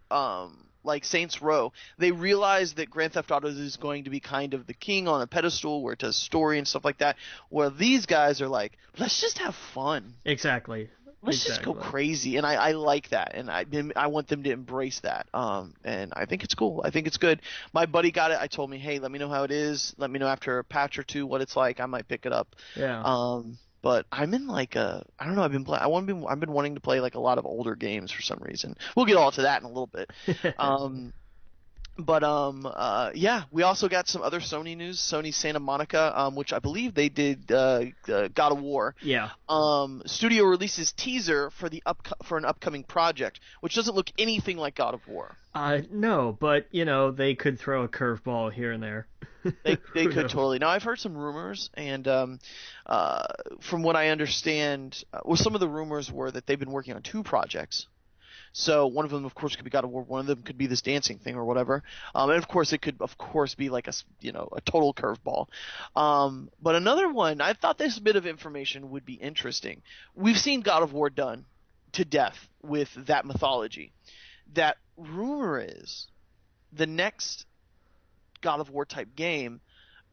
like Saints Row, they realize that Grand Theft Auto is going to be kind of the king on a pedestal where it does story and stuff like that. Where these guys are like, let's just have fun. Exactly. Let's just go crazy, and I like that, and I want them to embrace that. And I think it's cool. I think it's good. My buddy got it. I told me, hey, let me know how it is. Let me know after a patch or two what it's like. I might pick it up. Yeah. But I'm in like I don't know. I've been wanting to play like a lot of older games for some reason. We'll get all to that in a little bit. Um, yeah, we also got some other Sony news. Sony Santa Monica, which I believe they did God of War. Yeah. Studio releases teaser for for an upcoming project, which doesn't look anything like God of War. No, but they could throw a curveball here and there. They Who could knows? totally. Now I've heard some rumors, and from what I understand, well, some of the rumors were that they've been working on two projects. So one of them, of course, could be God of War. One of them could be this dancing thing or whatever. And of course, it could, of course, be like a total curveball. But another one, I thought this bit of information would be interesting. We've seen God of War done to death with that mythology. That rumor is the next God of War type game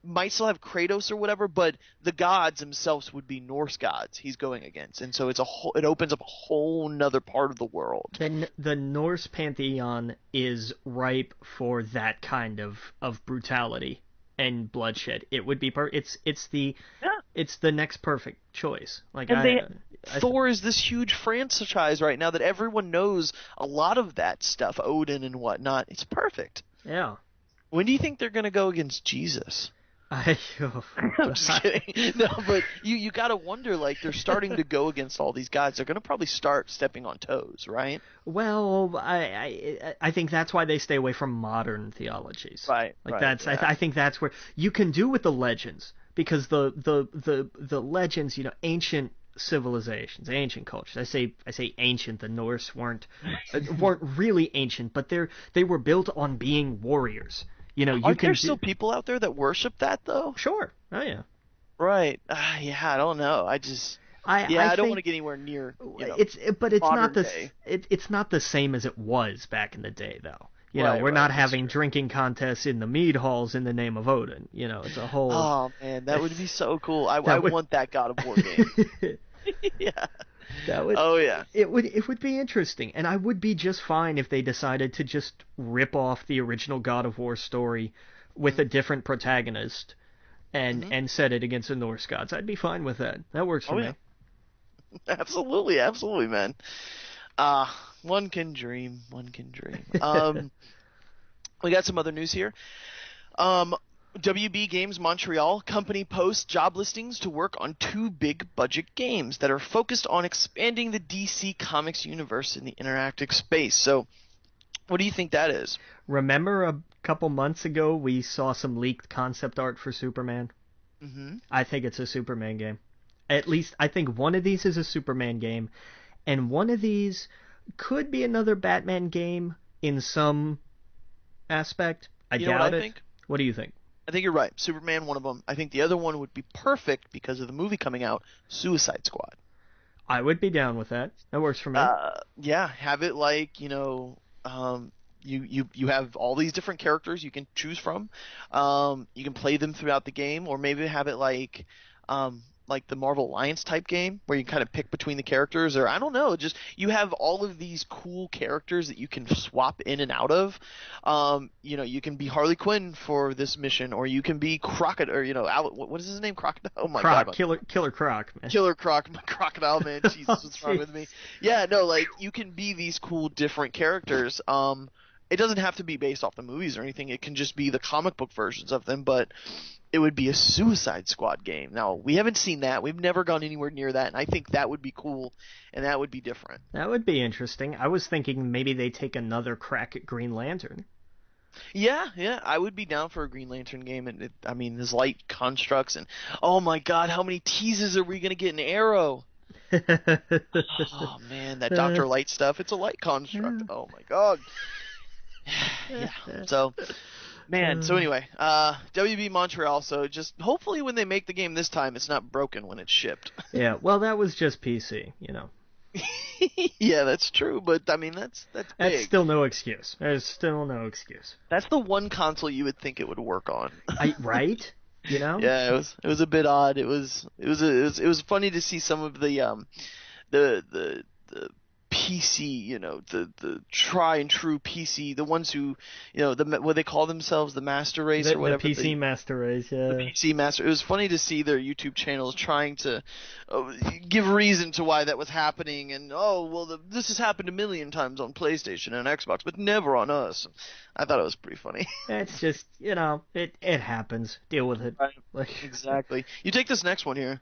might still have Kratos or whatever, but the gods themselves would be Norse gods he's going against, and so it opens up a whole nother part of the world. The Norse pantheon is ripe for that kind of brutality and bloodshed. It would be it's the next perfect choice. Like Thor is this huge franchise right now that everyone knows a lot of that stuff, Odin and whatnot. It's perfect. Yeah. When do you think they're going to go against Jesus? I'm just kidding. No, but you got to wonder, like, they're starting to go against all these guys. They're going to probably start stepping on toes, right? Well, I think that's why they stay away from modern theologies. Right. Like right, yeah. I think that's where you can do with the legends, because the legends, ancient civilizations, ancient cultures. I say ancient. The Norse weren't really ancient, but they were built on being warriors. Aren't there still people out there that worship that, though? Sure. Oh yeah. Right. Yeah, I don't know. I don't want to get anywhere near. It's not day. It's not the same as it was back in the day, though. We're Right, not having drinking contests in the mead halls in the name of Odin. It's a whole. Oh man, that would be so cool. I want that God of War game. Yeah. That would. Oh yeah. It would be interesting, and I would be just fine if they decided to just rip off the original God of War story with a different protagonist and set it against the Norse gods. I'd be fine with that. That works for me. Yeah. Absolutely, man. One can dream. We got some other news here. WB Games Montreal company posts job listings to work on two big budget games that are focused on expanding the DC Comics universe in the interactive space. So, what do you think that is? Remember a couple months ago we saw some leaked concept art for Superman? Mm-hmm. I think it's a Superman game. At least I think one of these is a Superman game, and one of these could be another Batman game in some aspect. I doubt it. Think? What do you think? I think you're right. Superman, one of them. I think the other one would be perfect because of the movie coming out, Suicide Squad. I would be down with that. That works for me. Yeah, have it like, you have all these different characters you can choose from. You can play them throughout the game, or maybe have it like the Marvel Alliance type game where you kind of pick between the characters, or I don't know, just you have all of these cool characters that you can swap in and out of. You can be Harley Quinn for this mission, or you can be Crocodile, or what is his name? Crocodile. Oh my God, Killer Croc, man. Killer Croc, Crocodile man. Jesus, what's wrong with me? Yeah, no, like you can be these cool different characters. It doesn't have to be based off the movies or anything. It can just be the comic book versions of them, but it would be a Suicide Squad game. Now, we haven't seen that. We've never gone anywhere near that, and I think that would be cool, and that would be different. That would be interesting. I was thinking maybe they take another crack at Green Lantern. Yeah, I would be down for a Green Lantern game, and his light constructs, and oh my God, how many teases are we going to get in Arrow? Oh man, that Dr. Light stuff, it's a light construct. Oh my God. Yeah. So anyway, WB Montreal. So just hopefully when they make the game this time, it's not broken when it's shipped. Yeah. Well, that was just PC, Yeah, that's true, but that's big. That's still no excuse. There's still no excuse. That's the one console you would think it would work on. Right? Yeah, it was a bit odd. It was funny to see some of the PC, the try and true PC, the ones who, what they call themselves, the master race or The whatever. PC Master Race, yeah. The PC master. It was funny to see their YouTube channels trying to give reason to why that was happening, and this has happened a million times on PlayStation and Xbox, but never on us. I thought it was pretty funny. It's just, it happens. Deal with it. Right. Like, Exactly. You take this next one here.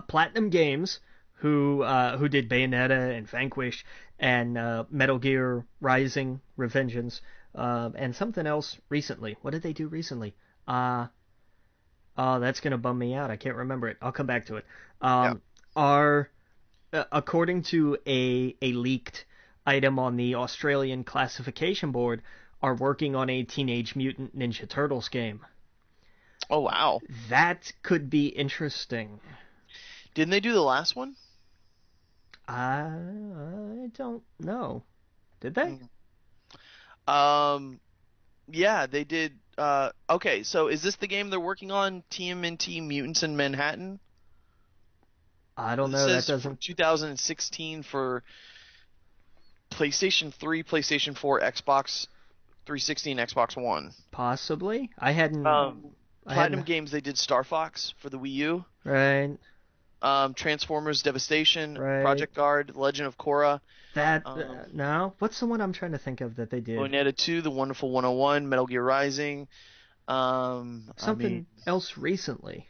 Platinum Games, who did Bayonetta and Vanquish and Metal Gear Rising, Revengeance, and something else recently. What did they do recently? Oh, that's gonna bum me out. I can't remember it. I'll come back to it. Are according to a leaked item on the Australian classification board, are working on a Teenage Mutant Ninja Turtles game. Oh wow. That could be interesting. Didn't they do the last one? I don't know. Did they? Yeah, they did. Okay, so is this the game they're working on? TMNT Mutants in Manhattan? I don't It know. That says doesn't. from 2016 for PlayStation 3, PlayStation 4, Xbox 360, and Xbox One. Possibly. I hadn't. Platinum Games, they did Star Fox for the Wii U. Right. Transformers Devastation, Right. Project Guard, Legend of Korra. That no. What's the one I'm trying to think of that they did? Bayonetta 2, The Wonderful 101, Metal Gear Rising. Something else recently.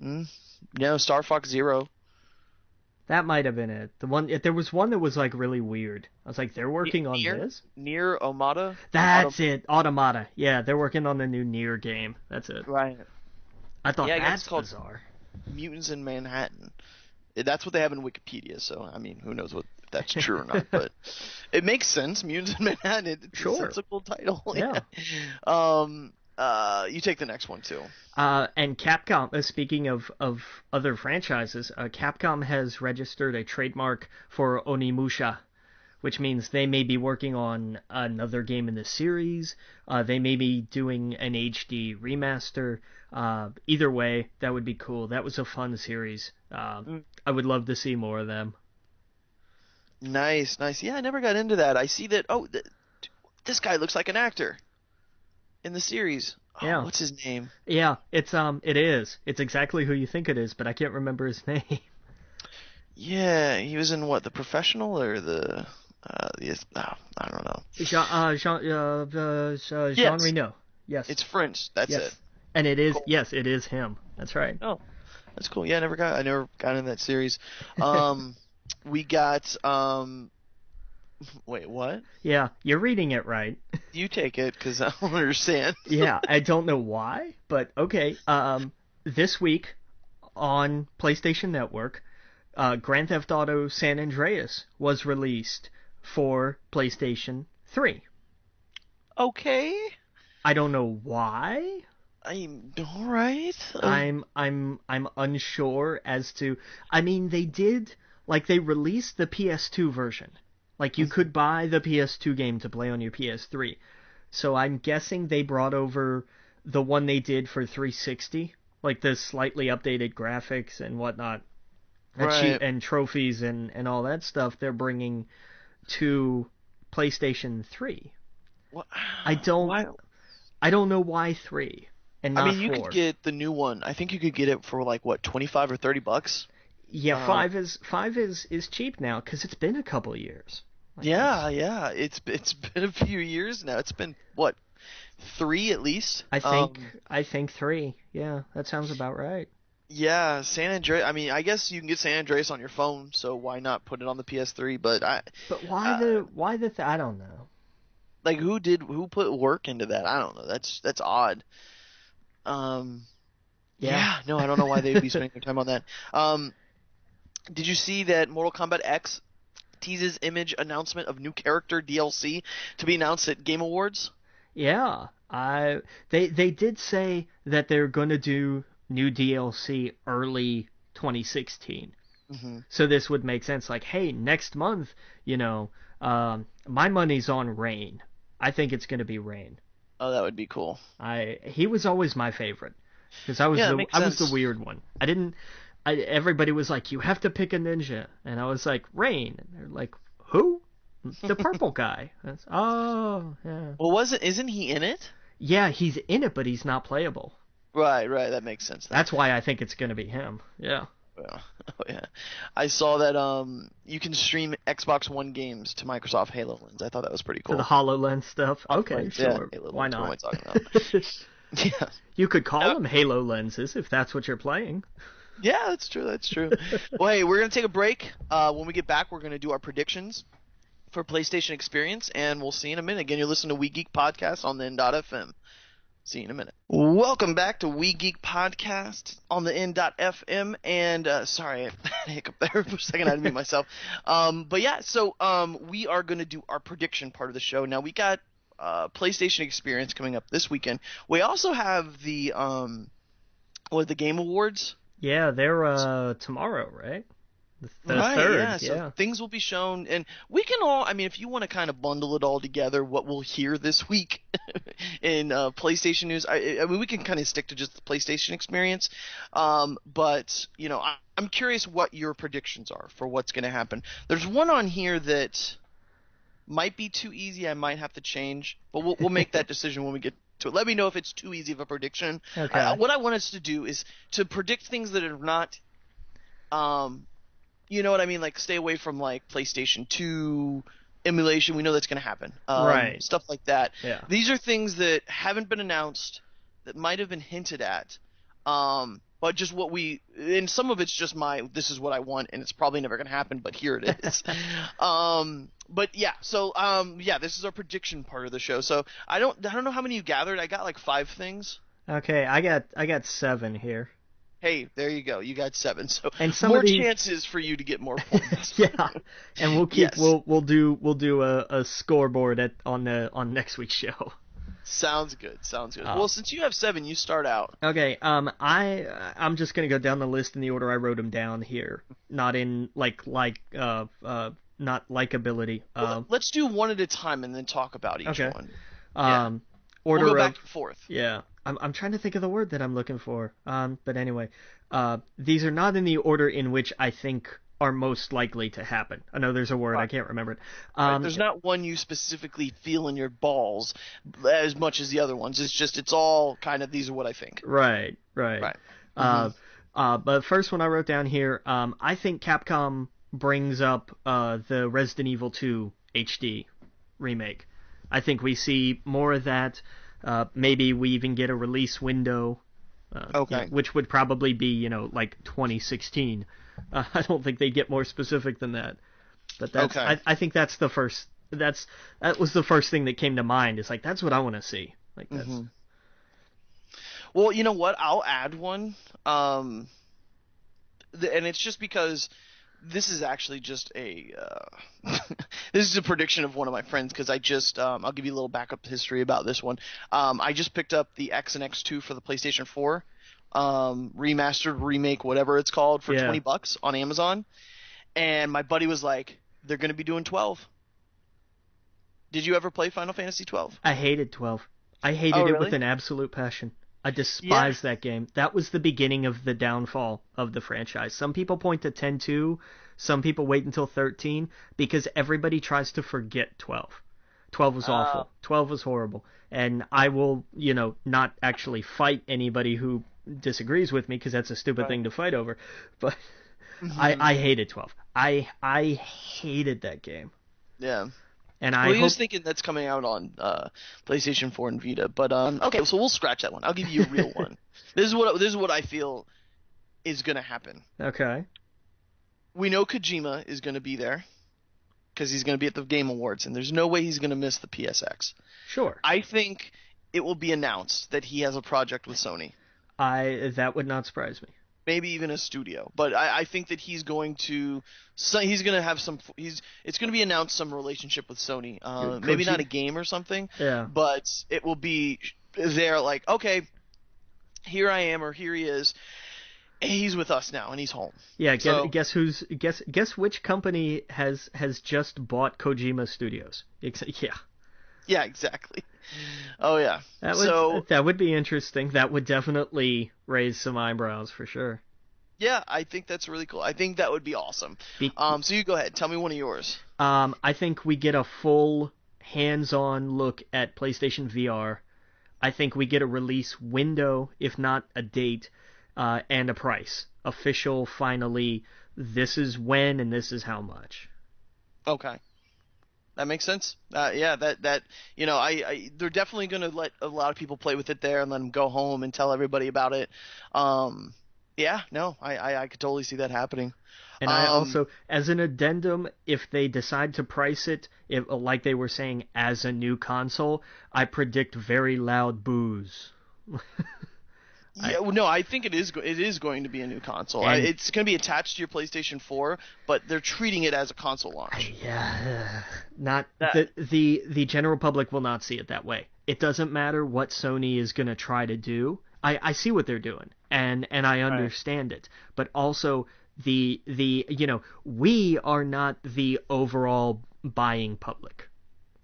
No, Star Fox Zero. That might have been it. There was one that was like really weird. I was like, they're working on this? Nier Automata? That's it. Automata. Yeah, they're working on the new Nier game. That's it. Right. I thought Yeah, I guess that's it's called bizarre. Mutants in Manhattan. That's what they have in Wikipedia, so, I mean, who knows if that's true or not, but it makes sense. Mutants in Manhattan, it's a sensible title. Yeah. You take the next one, too. And Capcom, speaking of other franchises, Capcom has registered a trademark for Onimusha, which means they may be working on another game in the series. They may be doing an HD remaster. Either way, that would be cool. That was a fun series. I would love to see more of them. Nice. Yeah, I never got into that. I see that, this guy looks like an actor in the series. Yeah. What's his name? Yeah, it is. It's exactly who you think it is, but I can't remember his name. Yeah, he was in what, The Professional or the I don't know. Jean Reno. Yes. It's French. That's it. And it is, Cool. yes, it is him. That's right. Oh, that's cool. Yeah, I never got into that series. We got wait, what? Yeah, you're reading it right. You take it because I don't understand. Yeah, I don't know why, but okay. This week on PlayStation Network, Grand Theft Auto San Andreas was released for PlayStation 3. Okay. I don't know why. I'm all right. I'm unsure as to. I mean, they released the PS2 version. Like, you could buy the PS2 game to play on your PS3. So I'm guessing they brought over the one they did for 360, like the slightly updated graphics and whatnot, and trophies and all that stuff. They're bringing to PlayStation 3. What? I don't know why 3 and not 4. You could get the new one. I think you could get it for like what, $25 or $30. Yeah, 5 is cheap now because it's been a couple years. Yeah, it's been a few years now. It's been what, 3 at least? I think 3. Yeah, that sounds about right. Yeah, San Andreas. I mean, I guess you can get San Andreas on your phone, so why not put it on the PS3? But why I don't know. Like, who put work into that? I don't know. That's odd. Yeah, no, I don't know why they'd be spending their time on that. Did you see that Mortal Kombat X teases image announcement of new character DLC to be announced at Game Awards? Yeah, they did say that they're going to do new DLC early 2016. Mm-hmm. So this would make sense. Like, hey, next month, my money's on Rain. I think it's going to be Rain. Oh, that would be cool. He was always my favorite because I was the weird one. Everybody was like, you have to pick a ninja, and I was like, Rain. And they're like, who? The purple guy. Oh, yeah. Well, isn't he in it? Yeah, he's in it, but he's not playable. Right, that makes sense. That's why I think it's going to be him. Yeah. Well, oh yeah, I saw that you can stream Xbox One games to Microsoft HoloLens. I thought that was pretty cool. To the HoloLens stuff. Okay, sure. Yeah, Why not? What am I talking about? Yeah. You could call them Halo lenses if that's what you're playing. Yeah, that's true. Well, hey, we're gonna take a break. When we get back, we're gonna do our predictions for PlayStation Experience, and we'll see you in a minute. Again, you're listening to We Geek Podcast on the N.FM. See you in a minute. Welcome back to We Geek Podcast on the N.FM, and sorry, I had a hiccup there for a second. I had to mute myself. But yeah, so we are going to do our prediction part of the show. Now, we got PlayStation Experience coming up this weekend. We also have the Game Awards. Yeah, they're tomorrow, right? The right, 3rd, yeah. So things will be shown, and we can all, I mean, if you want to kind of bundle it all together, what we'll hear this week in PlayStation news, I mean, we can kind of stick to just the PlayStation Experience, but, you know, I'm curious what your predictions are for what's going to happen. There's one on here that might be too easy, I might have to change, but we'll make that decision when we get to it. Let me know if it's too easy of a prediction. Okay. What I want us to do is to predict things that are not, you know what I mean? Like, stay away from, like, PlayStation 2 emulation. We know that's going to happen. Right. Stuff like that. Yeah. These are things that haven't been announced, that might have been hinted at, but just what and some of it's just this is what I want, and it's probably never going to happen, but here it is. But yeah, so, this is our prediction part of the show. So I don't know how many you gathered. I got like 5 things. Okay, I got 7 here. Hey, there you go. You got 7. So and more chances for you to get more points. Yeah, and we'll keep we'll do a scoreboard on next week's show. Sounds good. Well, since you have 7, you start out. Okay. I'm just gonna go down the list in the order I wrote them down here, not in not likability. Well, let's do one at a time and then talk about each one. Order we'll go back and forth. Yeah. I'm trying to think of the word that I'm looking for. But anyway, these are not in the order in which I think are most likely to happen. I know there's a word, I can't remember it. There's not one you specifically feel in your balls as much as the other ones. It's all kind of, these are what I think. Right. But first one I wrote down here, I think Capcom brings up the Resident Evil 2 HD remake. I think we see more of that. Maybe we even get a release window, which would probably be, like 2016. I don't think they'd get more specific than that. But that's, I think that's the first. That was the first thing that came to mind. It's like, that's what I want to see. Like that's. Mm-hmm. Well, you know what? I'll add one. And it's just because this is actually just this is a prediction of one of my friends, because I just I'll give you a little backup history about this one. I just picked up the X and X2 for the PlayStation 4, remastered, remake, whatever it's called, for $20 on Amazon, and my buddy was like, they're going to be doing 12. Did you ever play Final Fantasy 12? I hated 12. I hated it with an absolute passion. I despise that game. That was the beginning of the downfall of the franchise. Some people point to 10-2. Some people wait until 13 because everybody tries to forget 12. 12 was awful. 12 was horrible. And I will, not actually fight anybody who disagrees with me, because that's a stupid thing to fight over. But I hated 12. I hated that game. Yeah. And he was thinking that's coming out on PlayStation 4 and Vita, but okay, so we'll scratch that one. I'll give you a real one. This is what I feel is going to happen. Okay. We know Kojima is going to be there because he's going to be at the Game Awards, and there's no way he's going to miss the PSX. Sure. I think it will be announced that he has a project with Sony. That would not surprise me. Maybe even a studio, but I think that it's going to be announced some relationship with Sony. Maybe not a game or something. Yeah. But it will be there, like, okay, here I am, or here he is. He's with us now, and he's home. Yeah. Guess which company has just bought Kojima Studios? Yeah. Yeah, exactly. Oh yeah. That would be interesting. That would definitely raise some eyebrows for sure. Yeah, I think that's really cool. I think that would be awesome. Be- So you go ahead. Tell me one of yours. I think we get a full hands-on look at PlayStation VR. I think we get a release window, if not a date, and a price. Official, finally, this is when and this is how much. Okay. That makes sense. Yeah, that they're definitely going to let a lot of people play with it there and let them go home and tell everybody about it. Yeah, no, I could totally see that happening. And I also, as an addendum, if they decide to price it, like they were saying, as a new console, I predict very loud boos. Yeah, no, I think it is going to be a new console. And it's going to be attached to your PlayStation 4, but they're treating it as a console launch. yeah, not the general public will not see it that way. It doesn't matter what Sony is going to try to do. I see what they're doing, and I understand it, but also the we are not the overall buying public.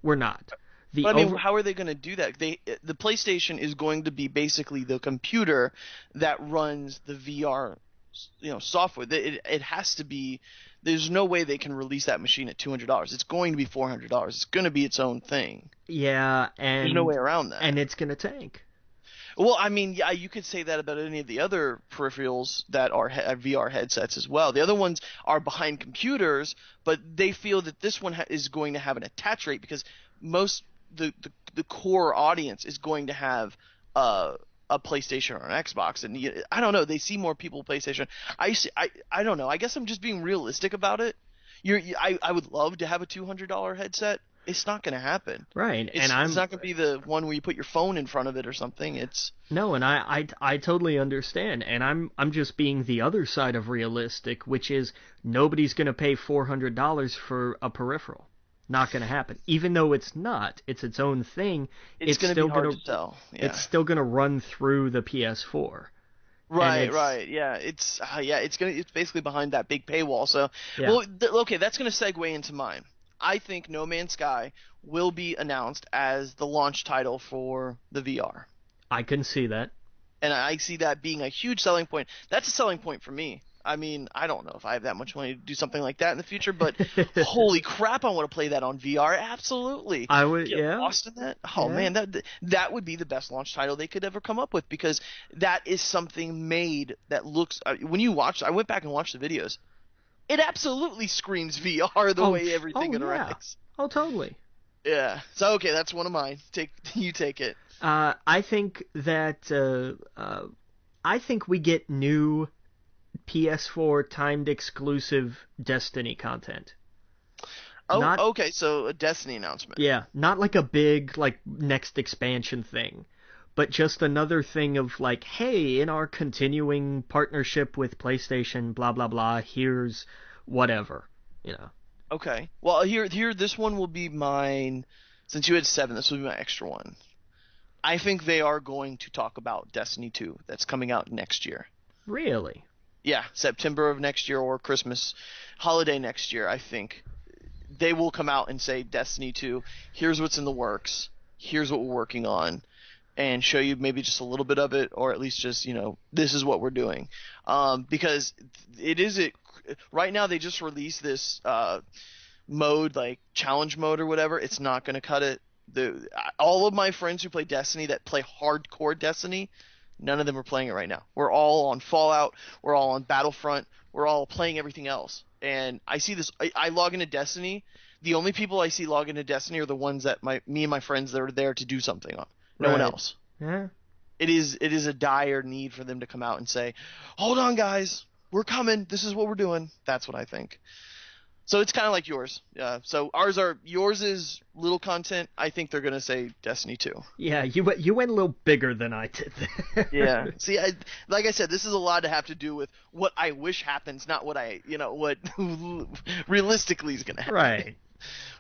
We're not. But I mean, how are they going to do that? The PlayStation is going to be basically the computer that runs the VR, software. It has to be. There's no way they can release that machine at $200. It's going to be $400. It's going to be its own thing. Yeah, and there's no way around that. And it's going to tank. Well, I mean, yeah, you could say that about any of the other peripherals that are VR headsets as well. The other ones are behind computers, but they feel that this one is going to have an attach rate because the core audience is going to have a PlayStation or an Xbox, and I don't know. They see more people PlayStation. I don't know. I guess I'm just being realistic about it. I would love to have a $200 headset. It's not going to happen. Right, it's not going to be the one where you put your phone in front of it or something. No, and I totally understand, and I'm just being the other side of realistic, which is nobody's going to pay $400 for a peripheral. Not going to happen. Even though it's not, it's its own thing. It's going to be hard to tell. Yeah. It's still going to run through the PS4. Right. Yeah, it's basically behind that big paywall. So, yeah. Well, okay, that's going to segue into mine. I think No Man's Sky will be announced as the launch title for the VR. I can see that. And I see that being a huge selling point. That's a selling point for me. I mean, I don't know if I have that much money to do something like that in the future, but holy crap, I want to play that on VR. Absolutely. I would, Get lost in that. Oh, yeah. Man, that would be the best launch title they could ever come up with because that is something made that looks – when you watch – I went back and watched the videos. It absolutely screams VR the way everything interacts. Oh, totally. Yeah. So, okay, that's one of mine. You take it. I think that I think we get new PS4 timed exclusive Destiny content. Oh, okay, so a Destiny announcement. Yeah, not like a big next expansion thing, but just another thing of hey, in our continuing partnership with PlayStation, blah blah blah, here's whatever, Okay. Well, here this one will be mine. Since you had 7, this will be my extra one. I think they are going to talk about Destiny 2 that's coming out next year. Really? Yeah, September of next year or Christmas holiday next year, I think. They will come out and say Destiny 2, here's what's in the works, here's what we're working on, and show you maybe just a little bit of it, or at least just, this is what we're doing. Because right now they just released this mode, challenge mode or whatever. It's not going to cut it. All of my friends who play Destiny that play hardcore Destiny, none of them are playing it right now. We're all on Fallout. We're all on Battlefront. We're all playing everything else. And I see this. I log into Destiny. The only people I see log into Destiny are the ones that me and my friends that are there to do something on. No one else. Yeah. It is a dire need for them to come out and say, "Hold on, guys, we're coming. This is what we're doing." That's what I think. So it's kind of like yours. So yours is little content. I think they're gonna say Destiny 2. Yeah, you went a little bigger than I did. Yeah. See, like I said, this is a lot to have to do with what I wish happens, not what what realistically is gonna happen. Right.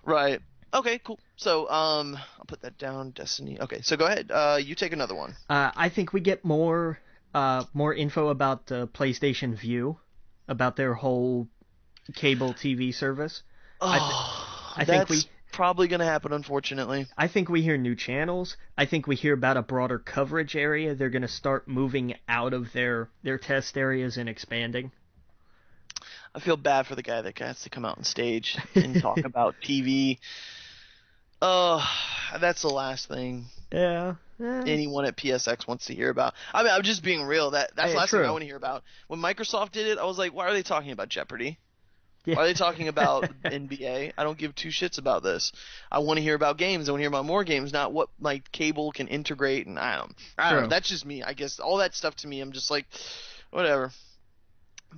Right. Okay. Cool. So I'll put that down. Destiny. Okay. So go ahead. You take another one. I think we get more info about PlayStation View, about their whole cable TV service. Oh, I think probably going to happen, unfortunately. I think we hear new channels. I think we hear about a broader coverage area. They're going to start moving out of their test areas and expanding. I feel bad for the guy that has to come out on stage and talk about TV. Oh, that's the last thing Yeah. anyone at PSX wants to hear about. I mean, I'm just being real. That's the last thing I want to hear about. When Microsoft did it, I was like, why are they talking about Jeopardy? Yeah. Why are they talking about NBA? I don't give two shits about this. I want to hear about games. I want to hear about more games, not what my cable can integrate. And I don't know. That's just me. I guess all that stuff to me, I'm just like, whatever.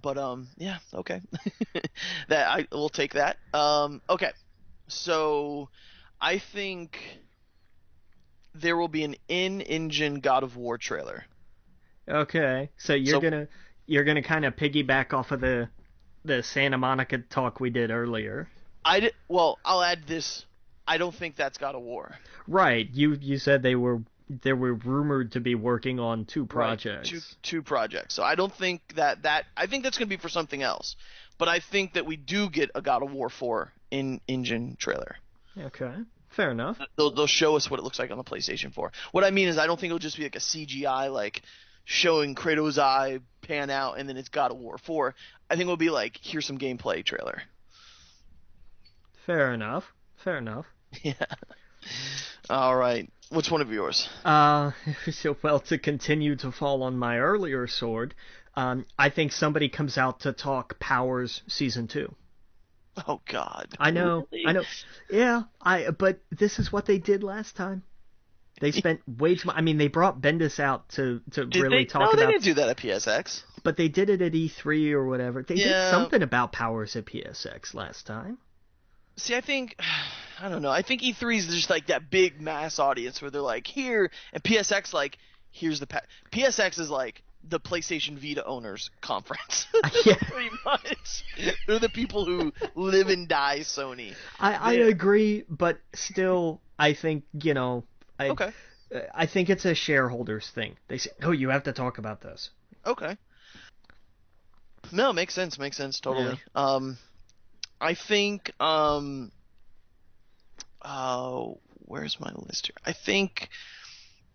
But yeah, okay. That I will take that. Okay. So I think there will be an in-engine God of War trailer. Okay. So you're gonna kind of piggyback off of the Santa Monica talk we did earlier. Well, I'll add this. I don't think that's God of War. Right. You said they were rumored to be working on two projects. Right. Two projects. So I don't think that I think that's going to be for something else. But I think that we do get a God of War 4 in-engine trailer. Okay. Fair enough. They'll show us what it looks like on the PlayStation 4. What I mean is I don't think it'll just be like a CGI like showing Kratos' eye pan out and then it's God of War 4. I think it'll be like, here's some gameplay trailer. Fair enough. Yeah. All right. What's one of yours? Well, to continue to fall on my earlier sword, I think somebody comes out to talk Powers Season 2. Oh, God. I know. Really? I know. Yeah, but this is what they did last time. They spent way too much. I mean, they brought Bendis out to really talk about... No, they didn't do that at PSX. But they did it at E3 or whatever. They did something about Powers at PSX last time. See, I don't know. I think E3 is just like that big mass audience where they're like, here, and PSX like, here's the... PSX is like the PlayStation Vita owners conference. Yeah. Pretty much. They're the people who live and die Sony. I agree, but still, I think, okay. I think it's a shareholders thing. They say, "Oh, you have to talk about this." Okay. No, makes sense, totally. Yeah. I think, where's my list here? I think,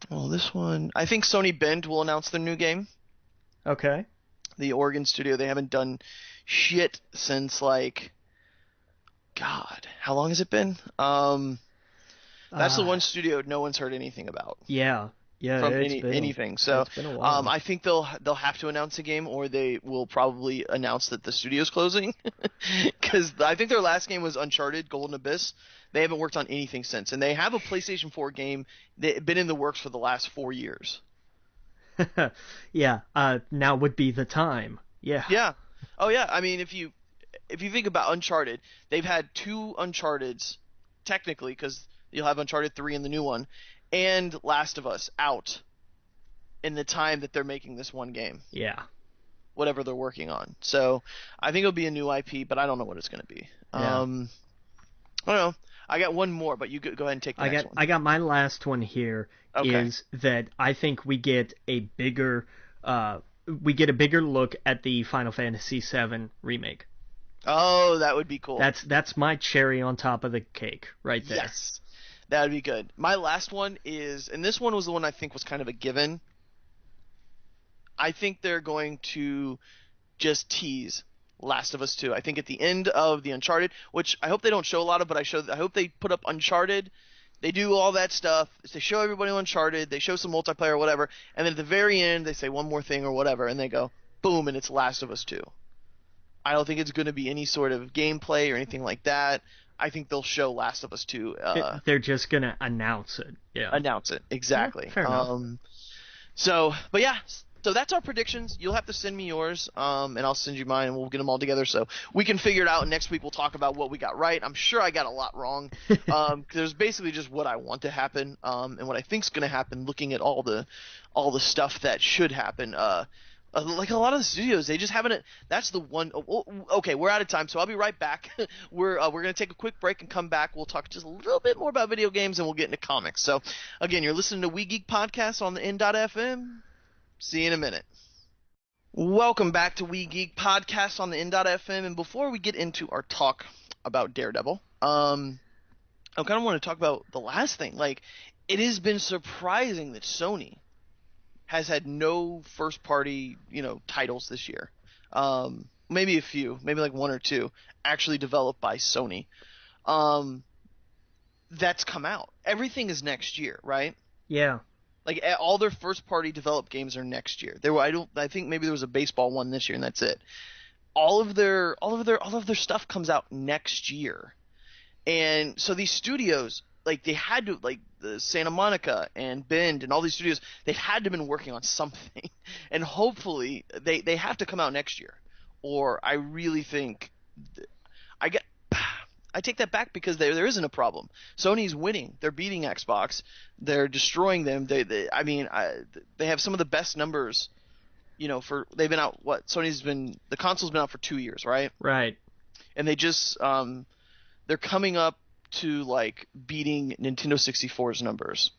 this one. I think Sony Bend will announce their new game. Okay. The Oregon studio. They haven't done shit since God, how long has it been? That's the one studio no one's heard anything about. Yeah, from anything. So it's been a while. I think they'll have to announce a game, or they will probably announce that the studio's closing. Because I think their last game was Uncharted: Golden Abyss. They haven't worked on anything since, and they have a PlayStation 4 game that's been in the works for the last 4 years. Yeah. Now would be the time. Yeah. Yeah. Oh yeah. I mean, if you think about Uncharted, they've had 2 Uncharteds technically, because you'll have Uncharted 3 and the new one, and Last of Us out in the time that they're making this one game. Yeah. Whatever they're working on. So I think it'll be a new IP, but I don't know what it's going to be. Yeah. I don't know. I got one more, but you go ahead and take the next one. I got my last one here. Okay. Is that I think we get a bigger look at the Final Fantasy VII remake. Oh, that would be cool. That's my cherry on top of the cake right there. Yes. That would be good. My last one is, and this one was the one I think was kind of a given. I think they're going to just tease Last of Us 2. I think at the end of the Uncharted, which I hope they don't show a lot of, but I hope they put up Uncharted. They do all that stuff. They show everybody Uncharted. They show some multiplayer or whatever. And then at the very end, they say one more thing or whatever. And they go, boom, and it's Last of Us 2. I don't think it's going to be any sort of gameplay or anything like that. I think they'll show Last of Us 2. They're just going to announce it. Yeah. Announce it. Exactly. Yeah, fair enough. But yeah. So that's our predictions. You'll have to send me yours, and I'll send you mine, and we'll get them all together so we can figure it out. And next week we'll talk about what we got right. I'm sure I got a lot wrong. There's basically just what I want to happen, and what I think's going to happen. Looking at all the stuff that should happen. Like a lot of the studios, they just haven't. That's the one. Okay, we're out of time, so I'll be right back. We're going to take a quick break and come back. We'll talk just a little bit more about video games, and we'll get into comics. So again, you're listening to We Geek Podcast on the N.FM. See you in a minute. Welcome back to We Geek Podcast on the N.FM. And before we get into our talk about Daredevil, I kind of want to talk about the last thing. Like, it has been surprising that Sony has had no first party, titles this year. Maybe a few, maybe like one or two, actually developed by Sony. Um, that's come out. Everything is next year, right? Yeah. Like all their first party developed games are next year. I think maybe there was a baseball one this year and that's it. All of their stuff comes out next year. And so these studios, like they had to, like the Santa Monica and Bend and all these studios, they've had to been working on something, and hopefully they have to come out next year. Or I really think I get I take that back because there isn't a problem. Sony's winning. They're beating Xbox. They're destroying them. They have some of the best numbers. They've been out. The console's been out for 2 years, right? Right. And they're coming up to like beating Nintendo 64's numbers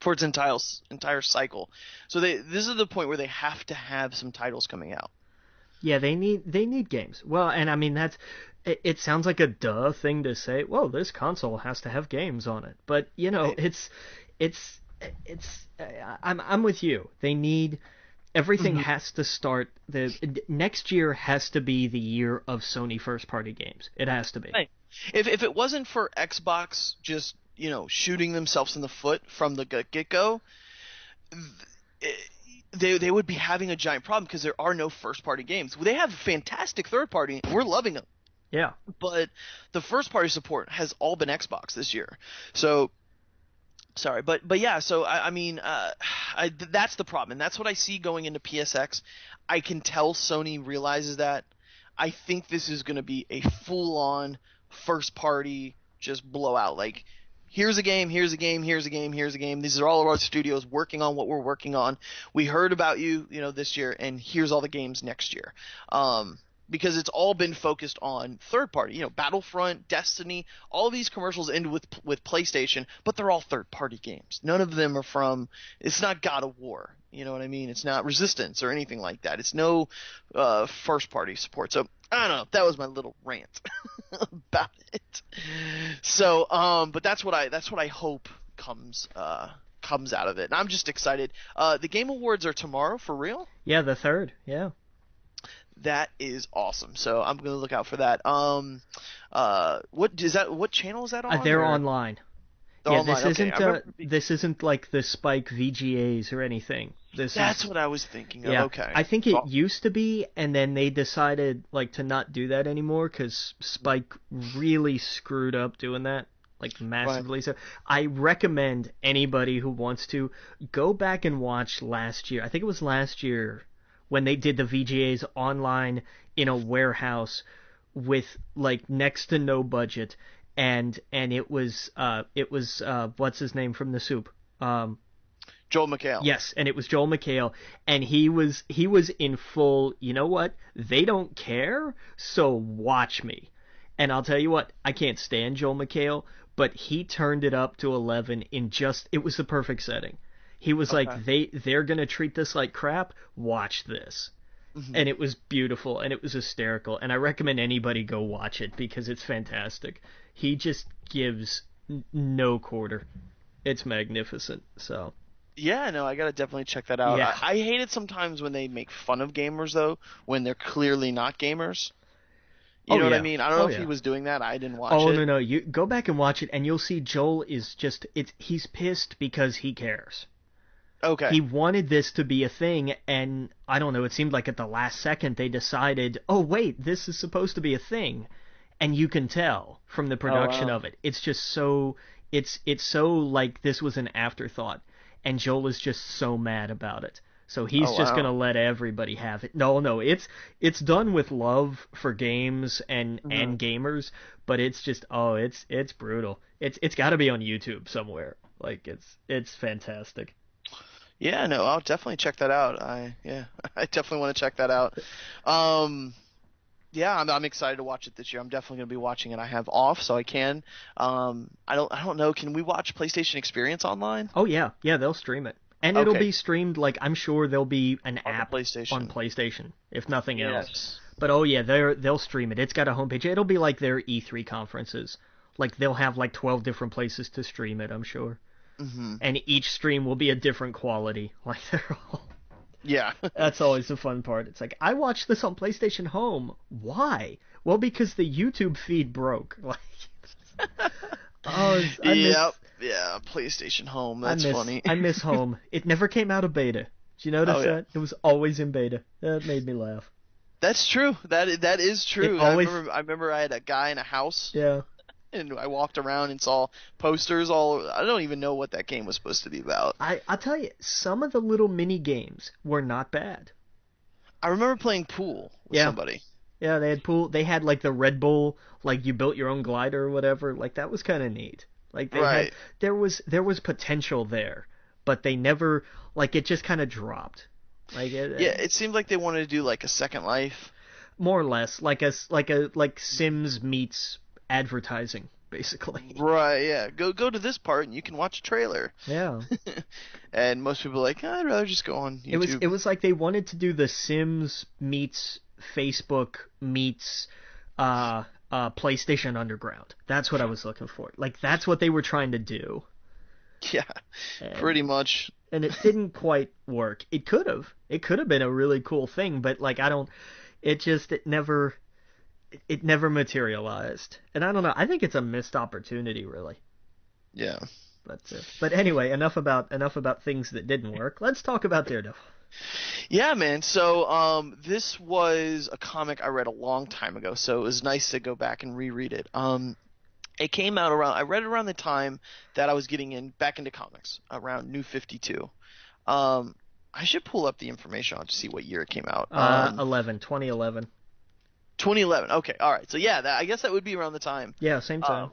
for its entire cycle. So this is the point where they have to have some titles coming out. Yeah, they need games. Well, and I mean it sounds like a duh thing to say. Well, this console has to have games on it, but Right. it's I'm with you. They need everything Mhm. has to start next year has to be the year of Sony first party games. It has to be. Right. If it wasn't for Xbox just shooting themselves in the foot from the get go, they would be having a giant problem because there are no first party games. They have fantastic third party. We're loving them, Yeah. but the first party support has all been Xbox this year. So sorry, but yeah. So I mean, that's the problem, and that's what I see going into PSX. I can tell Sony realizes that. I think this is going to be a full on first party just blowout. Like, here's a game, here's a game, here's a game, here's a game. These are all of our studios working on what we're working on. We heard about you, this year, and here's all the games next year. Because it's all been focused on third party, Battlefront, Destiny, all of these commercials end with PlayStation, but they're all third party games. None of them are from. It's not God of War, you know what I mean? It's not Resistance or anything like that. It's no first party support. So I don't know. That was my little rant about it. So, but that's what I hope comes out of it. And I'm just excited. The Game Awards are tomorrow for real. Yeah, the third. Yeah. That is awesome. So I'm gonna look out for that. What is that? What channel is that on? They're or? online. They're Yeah, online. Okay, I remember this isn't like the Spike VGAs or anything. that's what I was thinking of. Yeah, Okay. I think it used to be, and then they decided like to not do that anymore because Spike really screwed up doing that, like massively. Right. So I recommend anybody who wants to go back and watch last year. I think it was last year when they did the VGAs online in a warehouse with like next to no budget, and it was what's his name from the Soup. Joel McHale. Yes, and it was Joel McHale, and he was in full. You know what? They don't care, so watch me. And I'll tell you what, I can't stand Joel McHale, but he turned it up to 11 in just. It was the perfect setting. He was Okay. like, they're gonna treat this like crap. Watch this. Mhm. And it was beautiful, and it was hysterical, and I recommend anybody go watch it because it's fantastic. He just gives no quarter. It's magnificent. So. Yeah, no, I gotta definitely check that out. Yeah. I hate it sometimes when they make fun of gamers though, when they're clearly not gamers. You Oh know what I yeah. mean? I don't know Oh if he yeah. was doing that. I didn't watch Oh it. no no, you go back and watch it and you'll see Joel is just he's pissed because he cares. Okay. He wanted this to be a thing, and I don't know, it seemed like at the last second they decided, "Oh wait, this is supposed to be a thing." And you can tell from the production wow. of it. It's just so it's so like this was an afterthought, and Joel is just so mad about it. So he's Oh just wow. gonna let everybody have it. No, no, it's done with love for games Mhm. and gamers, but it's just it's brutal. It's got to be on YouTube somewhere. Like it's fantastic. Yeah, no, I'll definitely check that out. Yeah, I definitely want to check that out. Um, yeah, I'm excited to watch it this year. I'm definitely gonna be watching it. I have off, so I can. I don't know. Can we watch PlayStation Experience online Oh yeah, yeah, they'll stream it. And it'll Okay, be streamed like I'm sure there'll be an on the app on PlayStation? PlayStation, if nothing else. Yes. But oh yeah, they'll stream it. It's got a homepage. It'll be like their E3 conferences. Like they'll have like 12 different places to stream it, I'm sure. Hmm. And each stream will be a different quality. Like they're all. Yeah. That's always the fun part. It's like I watched this on PlayStation Home. Why? Well, because the YouTube feed broke. Like, oh, I miss. Yep. Yeah. PlayStation Home. That's funny. I miss Home. It never came out of beta. Did you notice Oh, yeah. that? It was always in beta. That made me laugh. That's true. That is true. It always. I remember I had a guy in a house, Yeah. and I walked around and saw posters all. I don't even know what that game was supposed to be about. I'll tell you, some of the little mini games were not bad. I remember playing pool with somebody. Yeah, they had pool. They had like the Red Bull, like you built your own glider or whatever. Like that was kind of neat. Like they Right. had there was potential there, but they never like it just kind of dropped. Like Yeah, it seemed like they wanted to do like a Second Life. more or less like Sims meets advertising basically. Right, yeah. Go to this part and you can watch a trailer. Yeah. And most people are like, I'd rather just go on YouTube. It was like they wanted to do the Sims meets Facebook meets PlayStation Underground. That's what I was looking for. Like that's what they were trying to do. Yeah, pretty much. And it didn't quite work. It could have. It could have been a really cool thing, but like it never materialized. And I don't know. I think it's a missed opportunity, really. Yeah. But anyway, enough about things that didn't work. Let's talk about Daredevil. Yeah, man. So, this was a comic I read a long time ago, so it was nice to go back and reread it. It came out I read it around the time that I was getting back into comics, around New 52. I should pull up the information on to see what year it came out. 2011. 2011. Okay, all right. So yeah, I guess that would be around the time. Yeah, same time.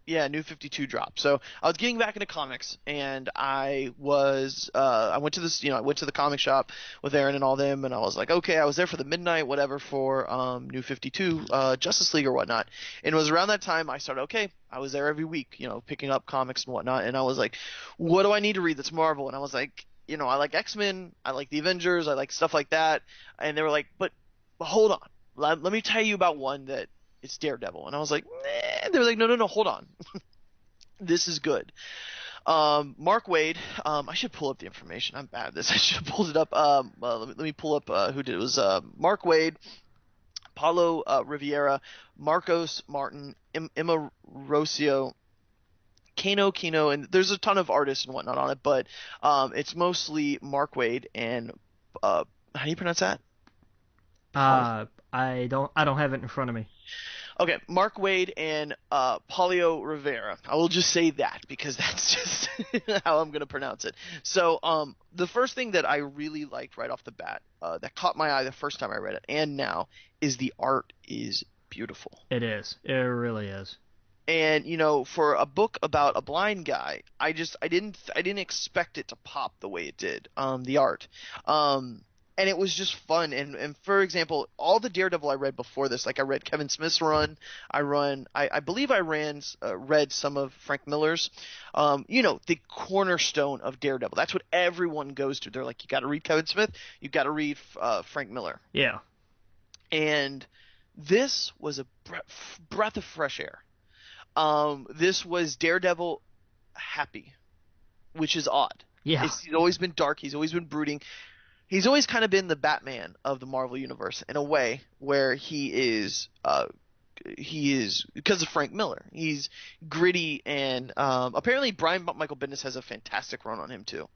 Yeah, New 52 dropped. So I was getting back into comics, and I went to the comic shop with Aaron and all them, and I was like, okay, I was there for the midnight, whatever, for New 52, Justice League or whatnot. And it was around that time I started, okay, I was there every week, picking up comics and whatnot, and I was like, what do I need to read that's Marvel? And I was like, I like X-Men, I like the Avengers, I like stuff like that. And they were like, but hold on, let me tell you about one that it's Daredevil. And I was like, nah. They were like, no, hold on. This is good. Mark Waid, I should pull up the information. I'm bad at this. I should have pulled it up. Let me pull up who did it. It was Mark Waid, Paulo Riviera, Marcos Martin, Emma Rossio, Kano, and there's a ton of artists and whatnot on it, but it's mostly Mark Waid and how do you pronounce that? I don't have it in front of me. Okay, Mark Waid and Paulo Rivera. I will just say that because that's just how I'm going to pronounce it. So the first thing that I really liked right off the bat, that caught my eye the first time I read it, and now, is the art is beautiful. It is. It really is. And for a book about a blind guy, I didn't expect it to pop the way it did. The art. And it was just fun. And for example, all the Daredevil I read before this, like I read Kevin Smith's run, I believe I read some of Frank Miller's, the cornerstone of Daredevil. That's what everyone goes to. They're like, you got to read Kevin Smith, you got to read Frank Miller. Yeah. And this was a breath of fresh air. This was Daredevil happy, which is odd. Yeah. He's always been dark. He's always been brooding. He's always kind of been the Batman of the Marvel Universe in a way where he is because of Frank Miller. He's gritty and apparently Brian Michael Bendis has a fantastic run on him too.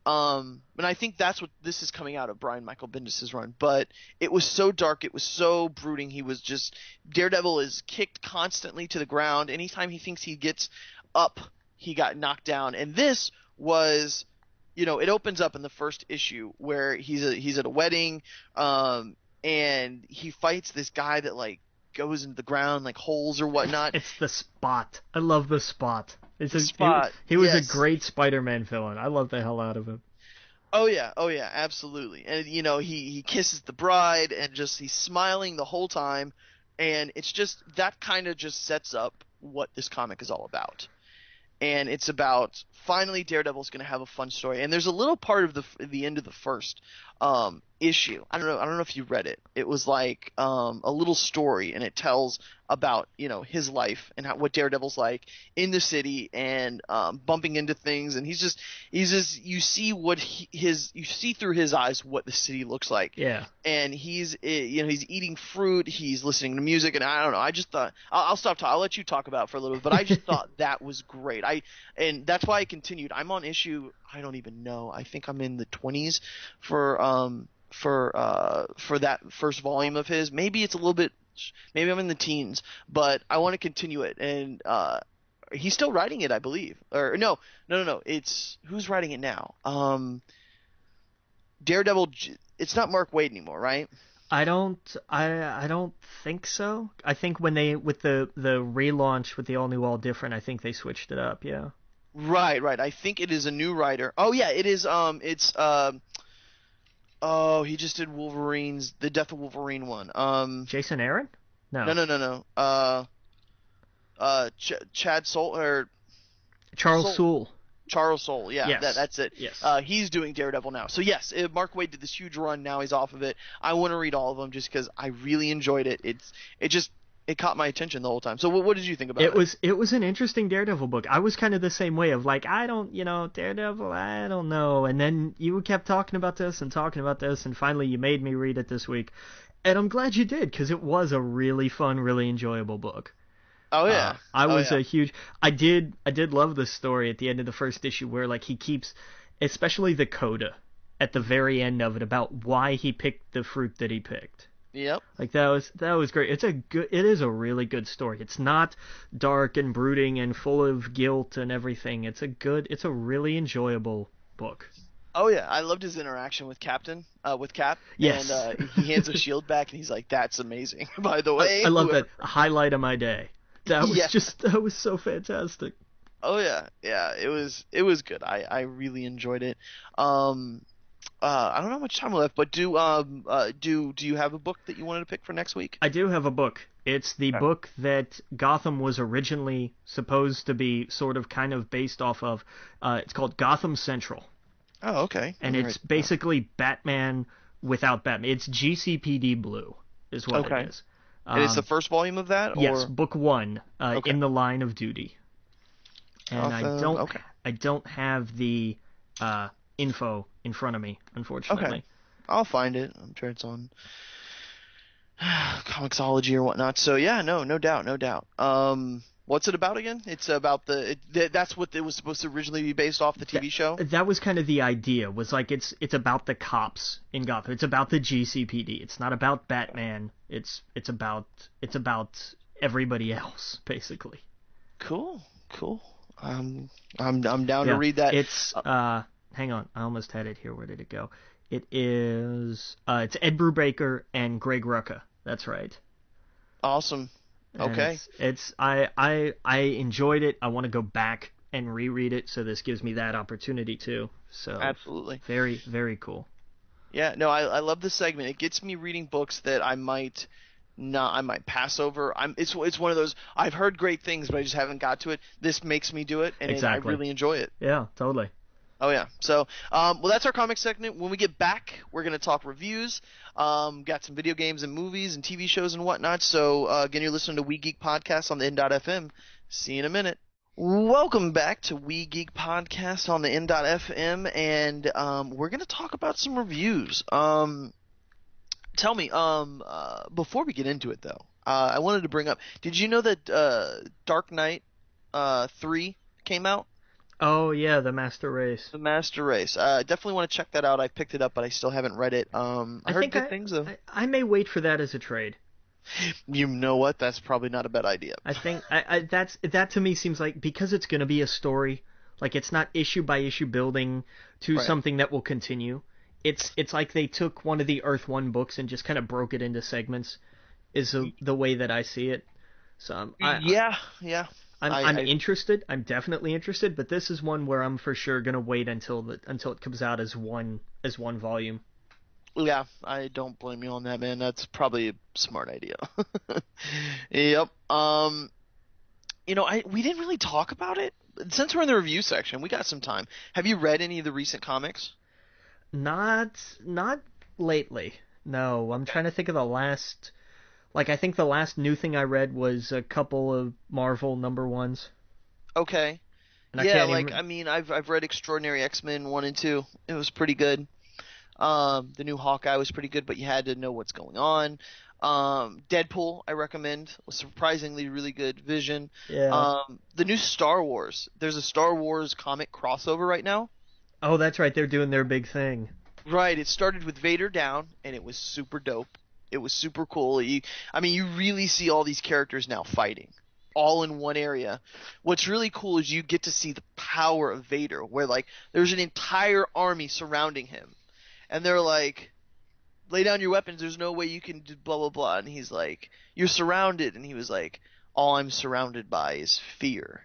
And I think that's what this is coming out of, Brian Michael Bendis' run. But it was so dark, it was so brooding. Daredevil is kicked constantly to the ground. Anytime he thinks he gets up, he got knocked down. And this was, it opens up in the first issue where he's at a wedding, and he fights this guy that like goes into the ground like holes or whatnot. It's the Spot. I love the Spot. Spot. He was a great Spider-Man villain. I love the hell out of him. Oh yeah, absolutely. And he kisses the bride and just he's smiling the whole time, and it's just that kind of just sets up what this comic is all about. And it's about finally Daredevil's going to have a fun story. And there's a little part of the end of the first issue. I don't know if you read it. It was like a little story, and it tells about his life and what Daredevil's like in the city and bumping into things, and he's just you see you see through his eyes what the city looks like. Yeah. And he's eating fruit, he's listening to music, and I don't know. I just thought I'll stop talking. I'll let you talk about it for a little bit, but I just thought that was great. And that's why I continued. I'm on issue, I don't even know. I think I'm in the 20s for that first volume of his. Maybe it's a little bit. Maybe I'm in the teens, but I want to continue it. And he's still writing it, I believe. Or no. It's who's writing it now? Daredevil. It's not Mark Waid anymore, right? I don't think so. I think when they with the relaunch with the all new all different, I think they switched it up. Yeah. Right. I think it is a new writer. Oh yeah, it is. Oh, he just did Wolverine's the Death of Wolverine one. Jason Aaron? No. No. Chad Soule or Charles Soule. Charles Soule, yeah, yes. That's it. Yes. He's doing Daredevil now. So yes, Mark Waid did this huge run. Now he's off of it. I want to read all of them just because I really enjoyed it. It caught my attention the whole time. So what did you think about it? It was an interesting Daredevil book. I was kind of the same way of like, Daredevil, I don't know. And then you kept talking about this, and finally you made me read it this week. And I'm glad you did, because it was a really fun, really enjoyable book. Oh yeah. A huge. I did love the story at the end of the first issue where like he keeps, especially the coda at the very end of it about why he picked the fruit that he picked. Yep. Like that was great. It is a really good story. It's not dark and brooding and full of guilt and everything. It's a really enjoyable book. Oh yeah, I loved his interaction with Cap. Yes. And he hands a shield back and he's like, "That's amazing." By the way, I love that highlight of my day. That was that was so fantastic. Oh yeah. It was good. I really enjoyed it. I don't know how much time left, but do you have a book that you wanted to pick for next week? I do have a book. It's the book that Gotham was originally supposed to be sort of kind of based off of. It's called Gotham Central. Oh, okay. And it's basically Batman without Batman. It's GCPD Blue is what it is. And it's the first volume of that? Or? Yes, book 1, In the Line of Duty. And I don't have the info in front of me, unfortunately. Okay. I'll find it. I'm sure it's on Comixology or whatnot. So yeah, no doubt. What's it about again? It's about that's what it was supposed to originally be based off the TV show? That was kind of the idea, was like it's about the cops in Gotham. It's about the GCPD. It's not about Batman. It's about everybody else, basically. Cool. I'm down to read that. It's hang on, I almost had it here. Where did it go? It is it's Ed Brubaker and Greg Rucka. That's right. Awesome. Okay. I enjoyed it. I want to go back and reread it, so this gives me that opportunity too. So absolutely. Very, very cool. Yeah, no, I love this segment. It gets me reading books that I might pass over. It's one of those, I've heard great things, but I just haven't got to it. This makes me do it, and exactly. I really enjoy it. Yeah, totally. Oh yeah. So, well, that's our comic segment. When we get back, we're gonna talk reviews. Got some video games and movies and TV shows and whatnot. So, again, you're listening to We Geek Podcast on the N.FM. See you in a minute. Welcome back to We Geek Podcast on the N.FM, and we're gonna talk about some reviews. Tell me, before we get into it though, I wanted to bring up. Did you know that Dark Knight 3 came out? Oh yeah, the Master Race. The Master Race. Definitely want to check that out. I picked it up, but I still haven't read it. I heard good things though. I may wait for that as a trade. You know what? That's probably not a bad idea. I think that to me seems like, because it's going to be a story, like it's not issue by issue building to something that will continue. It's like they took one of the Earth 1 books and just kind of broke it into segments. Is the way that I see it. So yeah. I'm interested. I'm definitely interested, but this is one where I'm for sure gonna wait until it comes out as one volume. Yeah, I don't blame you on that, man. That's probably a smart idea. Yep. We didn't really talk about it. Since we're in the review section, we got some time. Have you read any of the recent comics? Not lately. No, I'm trying to think of the last Like, I think the last new thing I read was a couple of Marvel number ones, Okay. and I Yeah, can't like even. I mean, I've read Extraordinary X-Men 1 and 2. It was pretty good. The new Hawkeye was pretty good, but you had to know what's going on. Deadpool, I recommend, was surprisingly really good. Vision. Yeah. The new Star Wars. There's a Star Wars comic crossover right now. Oh, that's right. They're doing their big thing. Right. It started with Vader down, and it was super dope. It was super cool. I mean, you really see all these characters now fighting, all in one area. What's really cool is you get to see the power of Vader, where like there's an entire army surrounding him, and they're like, lay down your weapons. There's no way you can do blah blah blah. And he's like, you're surrounded. And he was like, all I'm surrounded by is fear.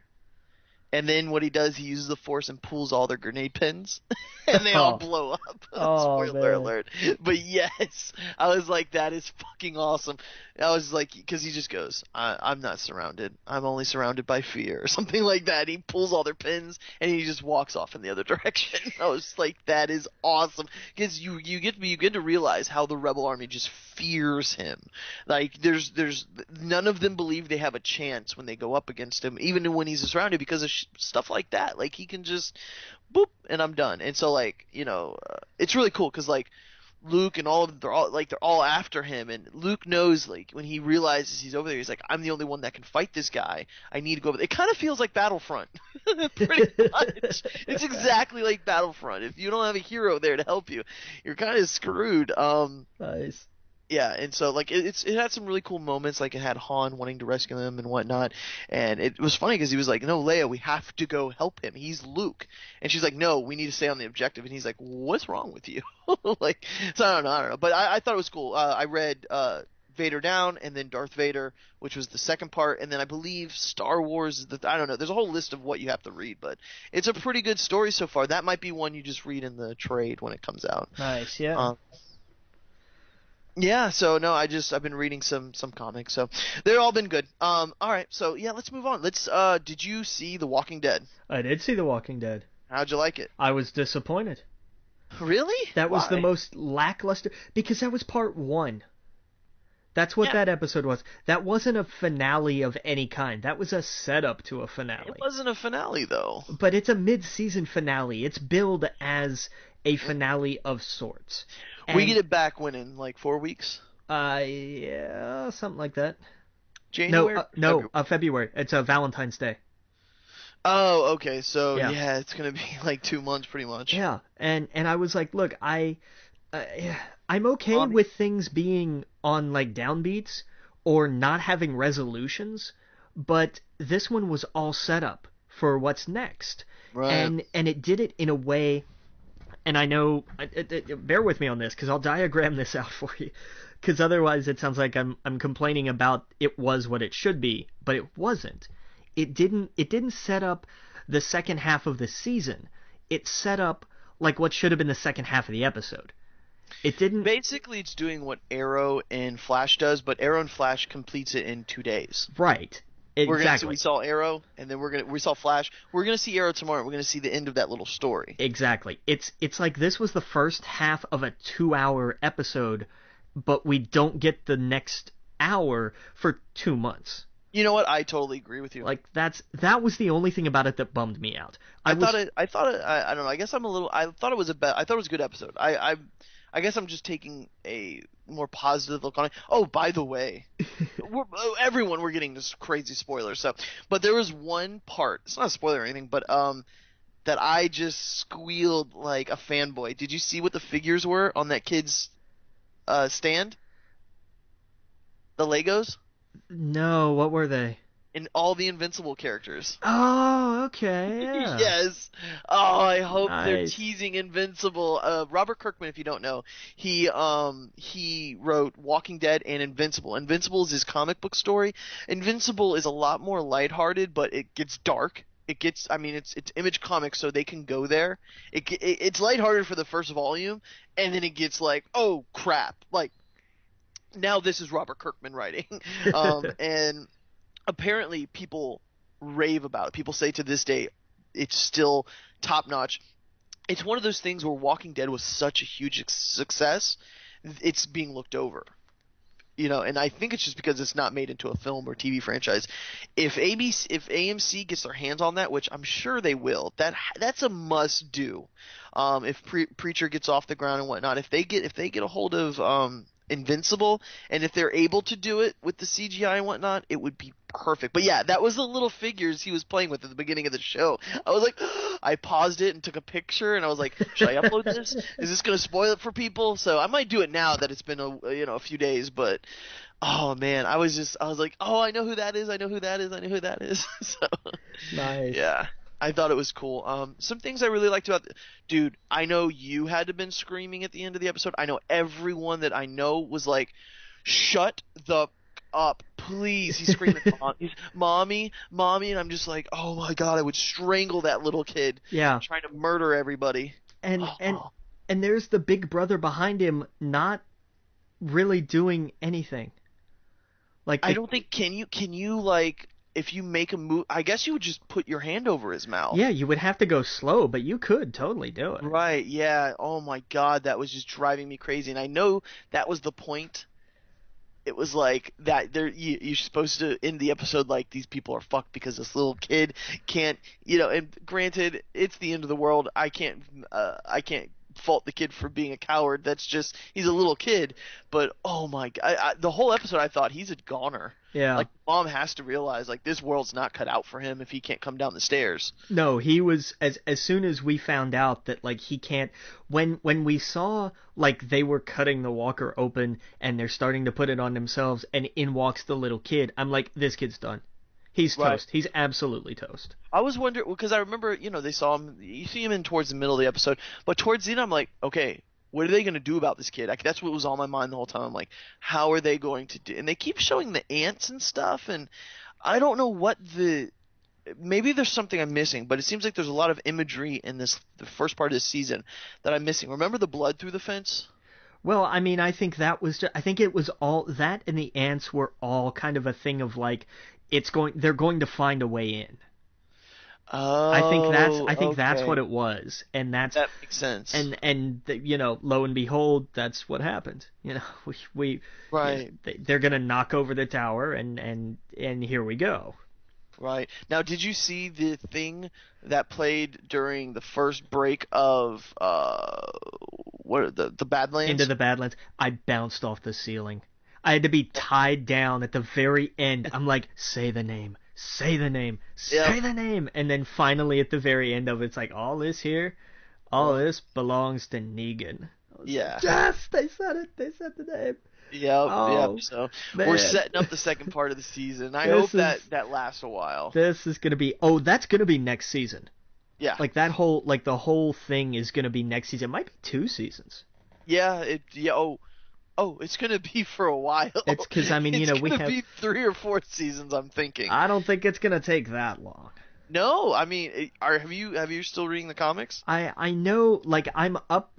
And then what he does, he uses the Force and pulls all their grenade pins, and they all Oh, blow up. oh Spoiler man. alert. But yes, I was like, that is fucking awesome. I was like, because he just goes, I'm not surrounded. I'm only surrounded by fear, or something like that. He pulls all their pins, and he just walks off in the other direction. I was like, that is awesome. Because you get to realize how the Rebel Army just fears him. Like, there's none of them believe they have a chance when they go up against him, even when he's surrounded, because of stuff like that. Like, he can just boop and I'm done. And so like, it's really cool because like Luke and all of them, they're all after him, and Luke knows, like, when he realizes he's over there, he's like, I'm the only one that can fight this guy. I need to go over there. It kind of feels like Battlefront. Pretty much. It's exactly like Battlefront. If you don't have a hero there to help you, you're kind of screwed. Nice. Yeah, and so like it had some really cool moments. Like, it had Han wanting to rescue him and whatnot, and it was funny because he was like, "No, Leia, we have to go help him. He's Luke," and she's like, "No, we need to stay on the objective." And he's like, "What's wrong with you?" Like, so I don't know, but I thought it was cool. I read Vader Down, and then Darth Vader, which was the second part, and then I believe Star Wars is I don't know. There's a whole list of what you have to read, but it's a pretty good story so far. That might be one you just read in the trade when it comes out. Nice. Yeah. Um, Yeah, so no, I've been reading some comics, so they've all been good. All right, so yeah, let's move on. Did you see The Walking Dead? I did see The Walking Dead. How'd you like it? I was disappointed. Really? That was the Why? most lackluster because that was part one. That's what Yeah, that episode was. That wasn't a finale of any kind. That was a setup to a it finale. wasn't a finale though. But it's a mid-season finale. It's billed as a finale of sorts. We get And it back when in like 4 weeks? yeah, something like that. No, January? no, February. It's a Valentine's Day. Oh, okay. So Yeah. yeah, it's gonna be like 2 months pretty much. Yeah, and I was like, look, uh, I'm okay Um, with things being on like downbeats or not having resolutions, but this one was all set up for what's next, right. and it did it in a way. And I know, bear with me on this because I'll diagram this out for you, because otherwise it sounds like I'm complaining about it was what it should be, but it wasn't. It didn't set up the second half of the season. It set up like what should have been the second half of the episode. It didn't. Basically, it's doing what Arrow and Flash does, but Arrow and Flash completes it in 2 days. Right. We Exactly. saw Arrow, and then we saw Flash. We're gonna see Arrow tomorrow. We're gonna see the end of that little story. Exactly. It's like this was the first half of a 2-hour episode, but we don't get the next hour for 2 months. You know what? I totally agree with you. Like that was the only thing about it that bummed me out. I thought it. I don't know. I guess I'm a little. I thought it was I thought it was a good episode. I guess I'm just taking a more positive look on it. Oh, by the way, we're getting this crazy spoiler stuff. But there was one part. It's not a spoiler or anything, but that I just squealed like a fanboy. Did you see what the figures were on that kid's stand? The Legos No, what were they? and all the Invincible characters. Oh, okay. Yeah. Yes. Oh, I hope they're Nice. teasing Invincible. Robert Kirkman, if you don't know, he wrote Walking Dead and Invincible. Invincible is his comic book story. Invincible is a lot more lighthearted, but it gets dark. I mean, it's Image Comics, so they can go there. It's lighthearted for the first volume, and then it gets like, oh crap, like now this is Robert Kirkman writing, and apparently people rave about it. People say to this day it's still top notch. It's one of those things where Walking Dead was such a huge success, it's being looked over. and I think it's just because it's not made into a film or TV franchise. If AMC gets their hands on that, which I'm sure they will, that's a must do. If Preacher gets off the ground and whatnot, if they get a hold of Invincible, and if they're able to do it with the CGI and whatnot, it would be perfect. But yeah, that was the little figures he was playing with at the beginning of the show. I was like, I paused it and took a picture, and I was like, should I upload this? Is this gonna spoil it for people? So I might do it now that it's been a few days. But oh man, I was like, oh, I know who that is. I know who that is. I know who that is. So Nice. yeah. I thought it was cool. Some things I really liked about dude, I know you had to been screaming at the end of the episode. I know everyone that I know was like, shut the up, please. He's screaming, mommy, and I'm just like, oh my god, I would strangle that little kid. Yeah. Trying to murder everybody. And there's the big brother behind him not really doing anything. Like I don't think can you like if you make a move, I guess you would just put your hand over his mouth. Yeah, you would have to go slow, but you could totally do it. Right, yeah. Oh my god, that was just driving me crazy. And I know that was the point. It was like that you're supposed to end the episode like these people are fucked because this little kid can't, and granted, it's the end of the world. I can't fault the kid for being a coward. That's just, he's a little kid. But oh my god, the whole episode I thought he's a goner. Yeah. Like mom has to realize like this world's not cut out for him if he can't come down the stairs. No, he was as soon as we found out that like he can't, when we saw like they were cutting the walker open and they're starting to put it on themselves and in walks the little kid, I'm like, this kid's done. He's Right. toast. He's absolutely toast. I was wondering because I remember, they saw him. You see him in towards the middle of the episode, but towards the end, I'm like, okay, what are they going to do about this kid? Like, that's what was on my mind the whole time. I'm like, how are they going to do? And they keep showing the ants and stuff, and I don't know what maybe there's something I'm missing, but it seems like there's a lot of imagery in the first part of this season that I'm missing. Remember the blood through the fence? Well, I mean, I think that was I think it was all that, and the ants were all kind of a thing of like they're going to find a way in. Oh, I think that's okay. what it was, and that makes sense. And lo and behold, that's what happened. We right. They're gonna knock over the tower, and here we go. Right. Now, did you see the thing that played during the first break of the Badlands? Into the Badlands. I bounced off the ceiling. I had to be tied down at the very end. I'm like, say the name, say the name, say the name. And then finally at the very end of it, it's like, all this belongs to Negan. Yeah. Like, yes, they said it. They said the name. Yep. So man. We're setting up the second part of the season. I hope that lasts a while. This is going to be, that's going to be next season. Yeah. Like the whole thing is going to be next season. It might be 2 seasons. Yeah. It's going to be for a while. It's because, I mean, we have... It's going to be 3 or 4 seasons, I'm thinking. I don't think it's going to take that long. No, I mean, have you still reading the comics? I know, like, I'm up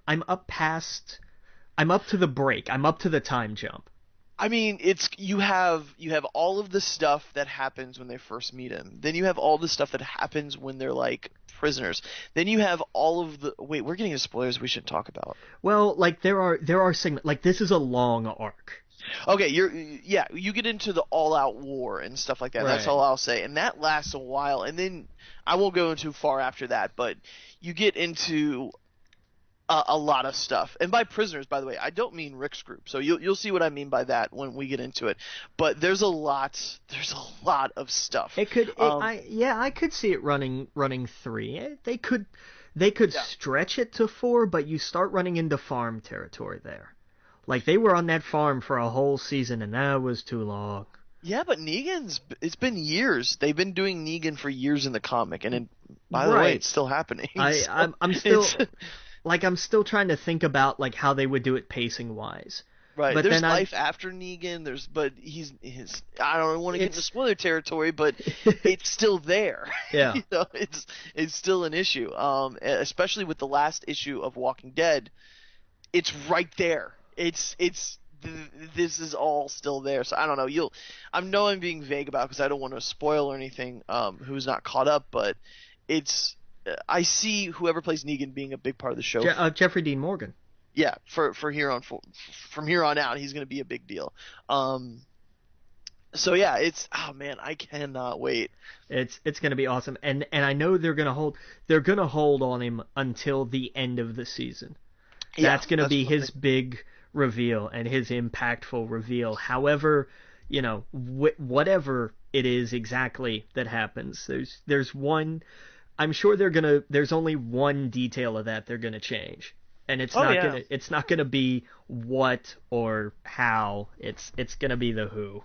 to the break. I'm up to the time jump. I mean, you have all of the stuff that happens when they first meet him. Then you have all the stuff that happens when they're like prisoners. Then you have all of the wait, we're getting into spoilers we shouldn't talk about. Well, like there are segments, like this is a long arc. Okay, you get into the all-out war and stuff like that. Right. That's all I'll say, and that lasts a while. And then I won't go too far after that, but you get into a lot of stuff. And by prisoners, by the way, I don't mean Rick's group. So you'll see what I mean by that when we get into it. But there's a lot of stuff. I could see it running 3. They could stretch it to 4, but you start running into farm territory there. Like they were on that farm for a whole season, and that was too long. Yeah, but it's been years. They've been doing Negan for years in the comic, and by the way, it's still happening. I'm still I'm still trying to think about like how they would do it pacing wise. Right. But there's life after Negan. But I don't want to get into spoiler territory, but it's still there. Yeah. It's still an issue. Especially with the last issue of Walking Dead, it's right there. This is all still there. So I don't know. I know I'm being vague about it because I don't want to spoil or anything. Who's not caught up, but it's. I see whoever plays Negan being a big part of the show. Jeffrey Dean Morgan. Yeah, from here on out, he's going to be a big deal. Um, so yeah, oh man, I cannot wait. It's gonna be awesome, and I know they're gonna hold on him until the end of the season. Yeah, That's gonna that's be what I'm his thinking. big reveal and his impactful reveal. However, whatever it is exactly that happens, there's one. I'm sure there's only one detail of that they're gonna change, and it's Oh not yeah. gonna it's not gonna be what or how. It's gonna be the who.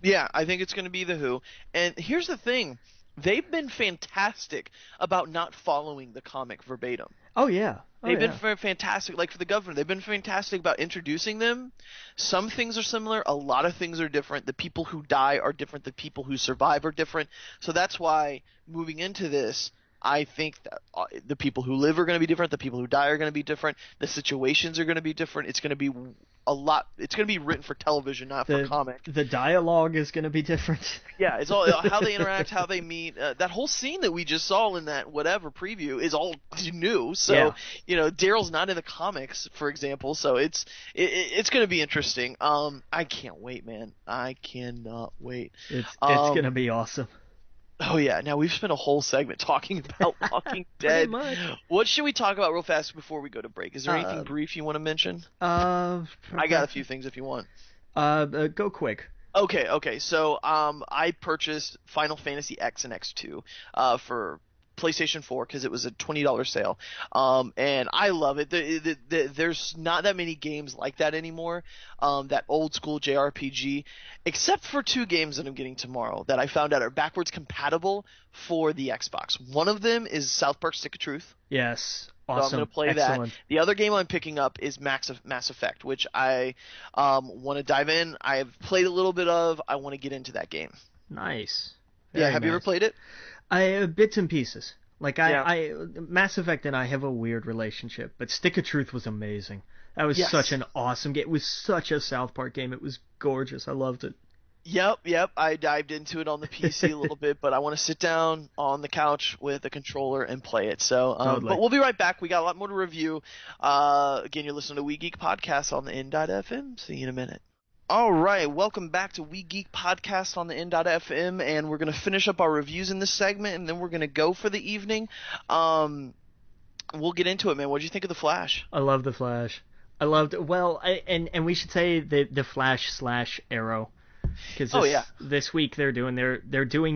Yeah, I think it's going to be the Who. And here's the thing. They've been fantastic about not following the comic verbatim. Oh yeah. Oh They've been yeah. fantastic, like for the governor, they've been fantastic about introducing them. Some things are similar, a lot of things are different. The people who die are different, the people who survive are different. So that's why moving into this, I think that the people who live are going to be different, the people who die are going to be different, the situations are going to be different. It's going to be it's going to be written for television, not for the comic. the dialogue is going to be different. Yeah, it's all how they interact, how they meet. That whole scene that we just saw in that whatever preview is all new. So, Yeah, Daryl's not in the comics, for example. So it's going to be interesting. I can't wait, man. I cannot wait. it's going to Um, be awesome. oh yeah. Now we've spent a whole segment talking about Walking Pretty Dead. much. What should we talk about real fast before we go to break? Is there anything Uh, brief you want to mention? uh, I got a few things if you want. Go quick. Okay. So, I purchased Final Fantasy X and X2, for PlayStation 4 because it was a $20 sale. And I love it. There's not that many games like that anymore. That old school JRPG, except for two games that I'm getting tomorrow that I found out are backwards compatible for the Xbox. One of them is South Park: Stick of Truth. Yes, So I'm going awesome, to play that. excellent, The other game I'm picking up is Mass Effect, which I want to dive in. I have played a little bit of. I want to get into that game. nice, Yeah, very have you ever nice. played it? Bits and pieces. Like Yeah. Mass Effect and I have a weird relationship, but Stick of Truth was amazing. That was such Yes. an awesome game. It was such a South Park game. It was gorgeous. I loved it. Yep. I dived into it on the PC a little bit, but I want to sit down on the couch with a controller and play it. So, but Totally. we'll be right back. We got a lot more to review. Again, you're listening to We Geek Podcast on the N.FM. See you in a minute. All right, welcome back to We Geek Podcast on the N.FM, and we're going to finish up our reviews in this segment, and then we're going to go for the evening. We'll get into it, man. What did you think of The Flash? I love the Flash. I loved well, and we should say the Flash slash Arrow, because Oh, yeah. this week they're doing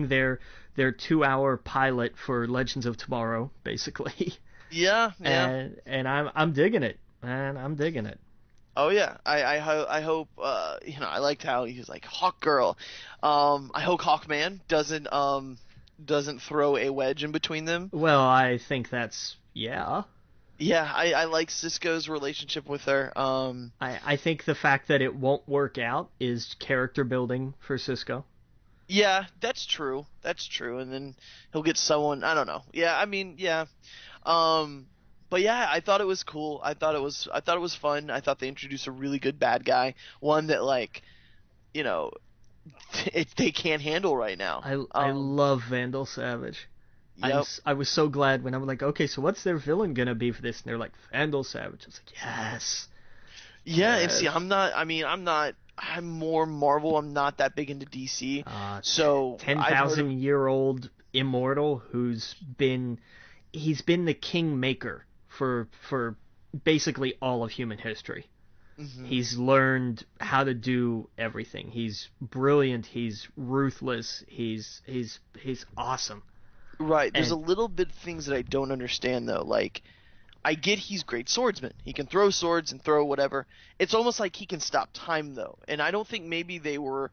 their 2 hour pilot for Legends of Tomorrow, basically. Yeah. And I'm digging it, man. I'm digging it. Oh yeah, I hope I liked how he was like Hawk Girl. I hope Hawkman doesn't throw a wedge in between them. Well, I think that's yeah. Yeah, I like Cisco's relationship with her. I think the fact that it won't work out is character building for Cisco. Yeah, that's true. That's true. And then he'll get someone. I don't know. Yeah, I mean, yeah. Um, but yeah, I thought it was cool. I thought it was fun. I thought they introduced a really good bad guy, one that like, you know, they can't handle right now. I love Vandal Savage. Yep. I was so glad when I was like, okay, so what's their villain gonna be for this? And they're like, Vandal Savage. I was like, yes, Yeah, and see, yes. I'm more Marvel. I'm not that big into DC. Uh, So ten I've heard of, thousand year old immortal he's been the kingmaker for basically all of human history. mhm. He's learned how to do everything. He's brilliant. He's ruthless. He's awesome. Right. There's a And little bit of things that I don't understand though. Like, I get he's great swordsman. He can throw swords and throw whatever. It's almost like he can stop time though, and I don't think maybe they were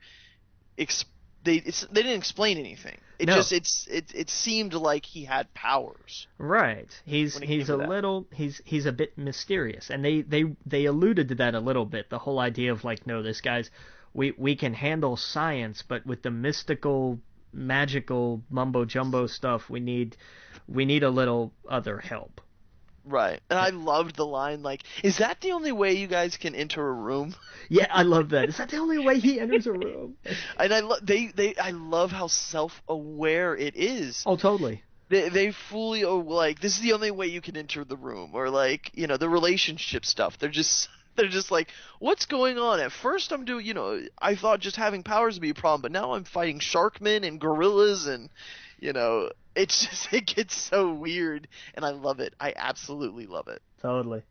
ex- they didn't explain anything. It no, just it seemed like he had powers right. He's when it came he's to a that. little he's a bit mysterious, and they alluded to that a little bit. The whole idea of like, no, this guy's we can handle science, but with the mystical, magical mumbo jumbo stuff, we need a little other help. Right. And I loved the line like, "Is that the only way you guys can enter a room?" Yeah, I love that. Is that the only way he enters a room? And I love how self-aware it is. Oh, totally. They fully like this is the only way you can enter the room, or like the relationship stuff. They're just like, what's going on? At first I'm doing I thought just having powers would be a problem, but now I'm fighting sharkmen and gorillas, and it's just it gets so weird, and I love it. I absolutely love it. Totally.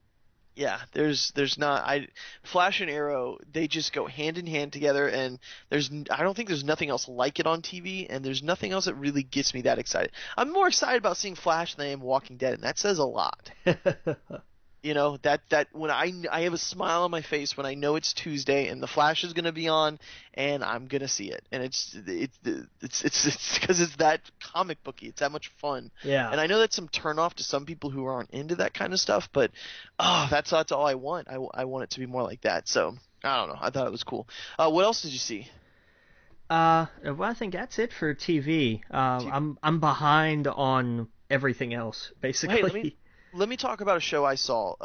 Yeah, there's not Flash and Arrow, they just go hand in hand together, and I don't think there's nothing else like it on TV, and there's nothing else that really gets me that excited. I'm more excited about seeing Flash than I am Walking Dead, and that says a lot. That when I have a smile on my face when I know it's Tuesday and the Flash is going to be on, and I'm going to see it, and it's because it's that comic booky. It's that much fun. Yeah. And I know that's some turn off to some people who aren't into that kind of stuff, but that's all I want. I want it to be more like that. So I don't know. I thought it was cool. What else did you see? Well, I think that's it for TV. I'm behind on everything else, basically. Hey, let me talk about a show I saw.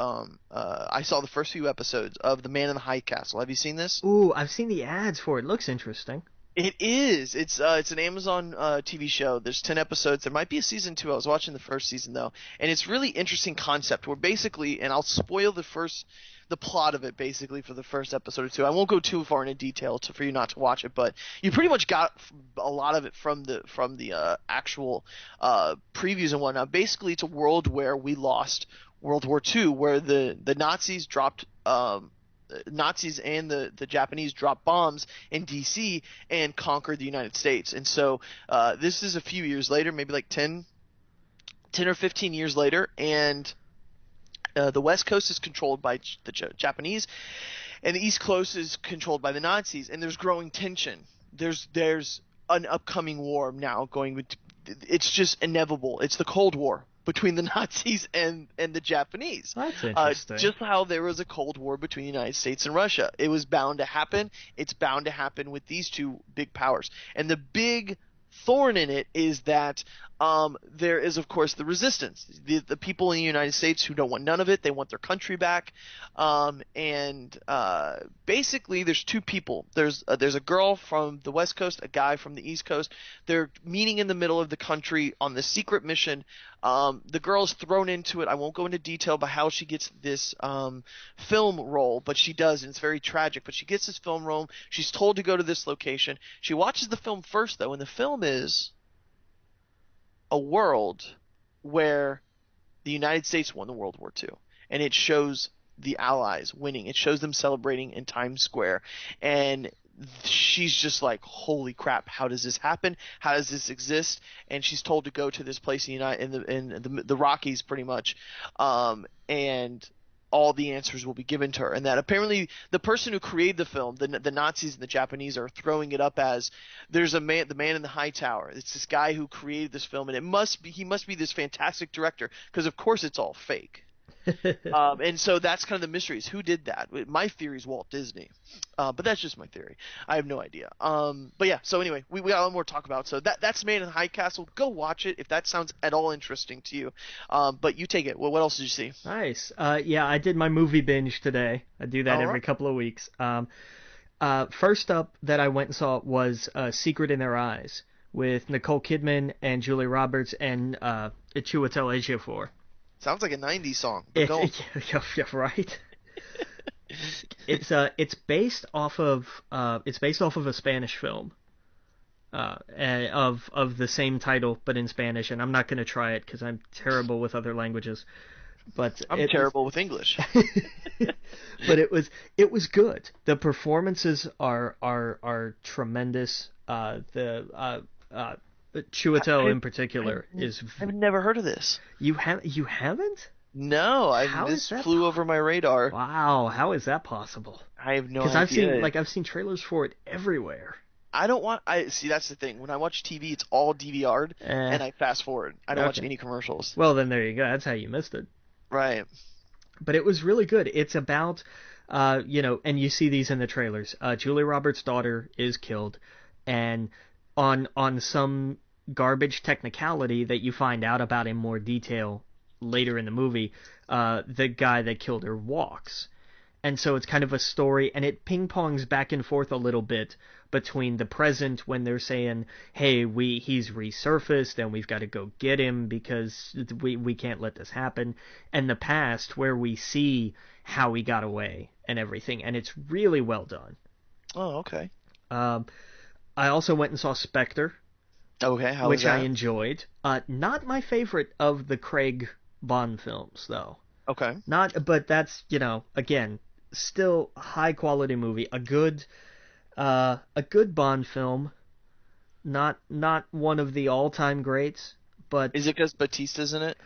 I saw the first few episodes of The Man in the High Castle. Have you seen this? Ooh, I've seen the ads for it. It looks interesting. It is. It's an Amazon TV show. There's 10 episodes. There might be a season 2. I was watching the first season though, and it's really interesting concept. Where basically, and I'll spoil the plot of it basically for the first episode or two. I won't go too far into detail for you not to watch it, but you pretty much got a lot of it from the actual previews and whatnot. Basically, it's a world where we lost World War II, where the Nazis dropped. Nazis and the Japanese dropped bombs in DC and conquered the United States. And so this is a few years later, maybe like 10 or 15 years later, and the West Coast is controlled by the Japanese, and the East Coast is controlled by the Nazis, and there's growing tension. There's an upcoming war now going. It's just inevitable. It's the Cold War between the Nazis and the Japanese. That's interesting. Just how there was a Cold War between the United States and Russia. It was bound to happen. It's bound to happen with these two big powers. And the big thorn in it is that there is, of course, the resistance. The people in the United States who don't want none of it. They want their country back. Basically, there's two people. There's a girl from the West Coast, a guy from the East Coast. They're meeting in the middle of the country on this secret mission. The girl is thrown into it. I won't go into detail about how she gets this film role, but she does, and it's very tragic. But she gets this film role. She's told to go to this location. She watches the film first, though, and the film is a world where the United States won the World War II, and it shows the Allies winning. It shows them celebrating in Times Square, and she's just like, holy crap, how does this happen? How does this exist? And she's told to go to this place in the Rockies, pretty much, and all the answers will be given to her. And that apparently the person who created the film, the Nazis and the Japanese, are throwing it up as there's the man in the high tower. It's this guy who created this film, and he must be this fantastic director, because of course it's all fake. And so that's kind of the mystery, is who did that. My theory is Walt Disney, but that's just my theory. I have no idea. But yeah, so anyway, we got a lot more to talk about. So that's Man in the High Castle. Go watch it if that sounds at all interesting to you. But you take it. Well, what else did you see? Nice. Yeah, I did my movie binge today. I do that every couple of weeks. First up that I went and saw was Secret in Their Eyes with Nicole Kidman and Julia Roberts and Chiwetel Ejiofor. Sounds like a '90s song. Yeah, right. It's based off of a Spanish film of the same title but in Spanish, and I'm not going to try it because I'm terrible with other languages. But I'm terrible with English. But it was good. The performances are tremendous. Chiwetel in particular is. I've never heard of this. You haven't? No, this flew over my radar. Wow, how is that possible? I have no idea. Because I've seen trailers for it everywhere. I don't want. See, that's the thing. When I watch TV, it's all DVR'd, and I fast forward. I don't watch any commercials. Well, then there you go. That's how you missed it. Right. But it was really good. It's about, and you see these in the trailers. Julia Roberts' daughter is killed, and on some garbage technicality that you find out about in more detail later in the movie, the guy that killed her walks. And so it's kind of a story, and it ping-pongs back and forth a little bit, between the present when they're saying, hey, he's resurfaced and we've got to go get him because we can't let this happen, and the past where we see how he got away and everything, and it's really well done. Oh, okay. I also went and saw Spectre, Okay, how was which I that? enjoyed. Not my favorite of the Craig Bond films, though. Okay. But that's, again, still a high quality movie. A good Bond film. Not one of the all time greats, but Is it because Batista's in it?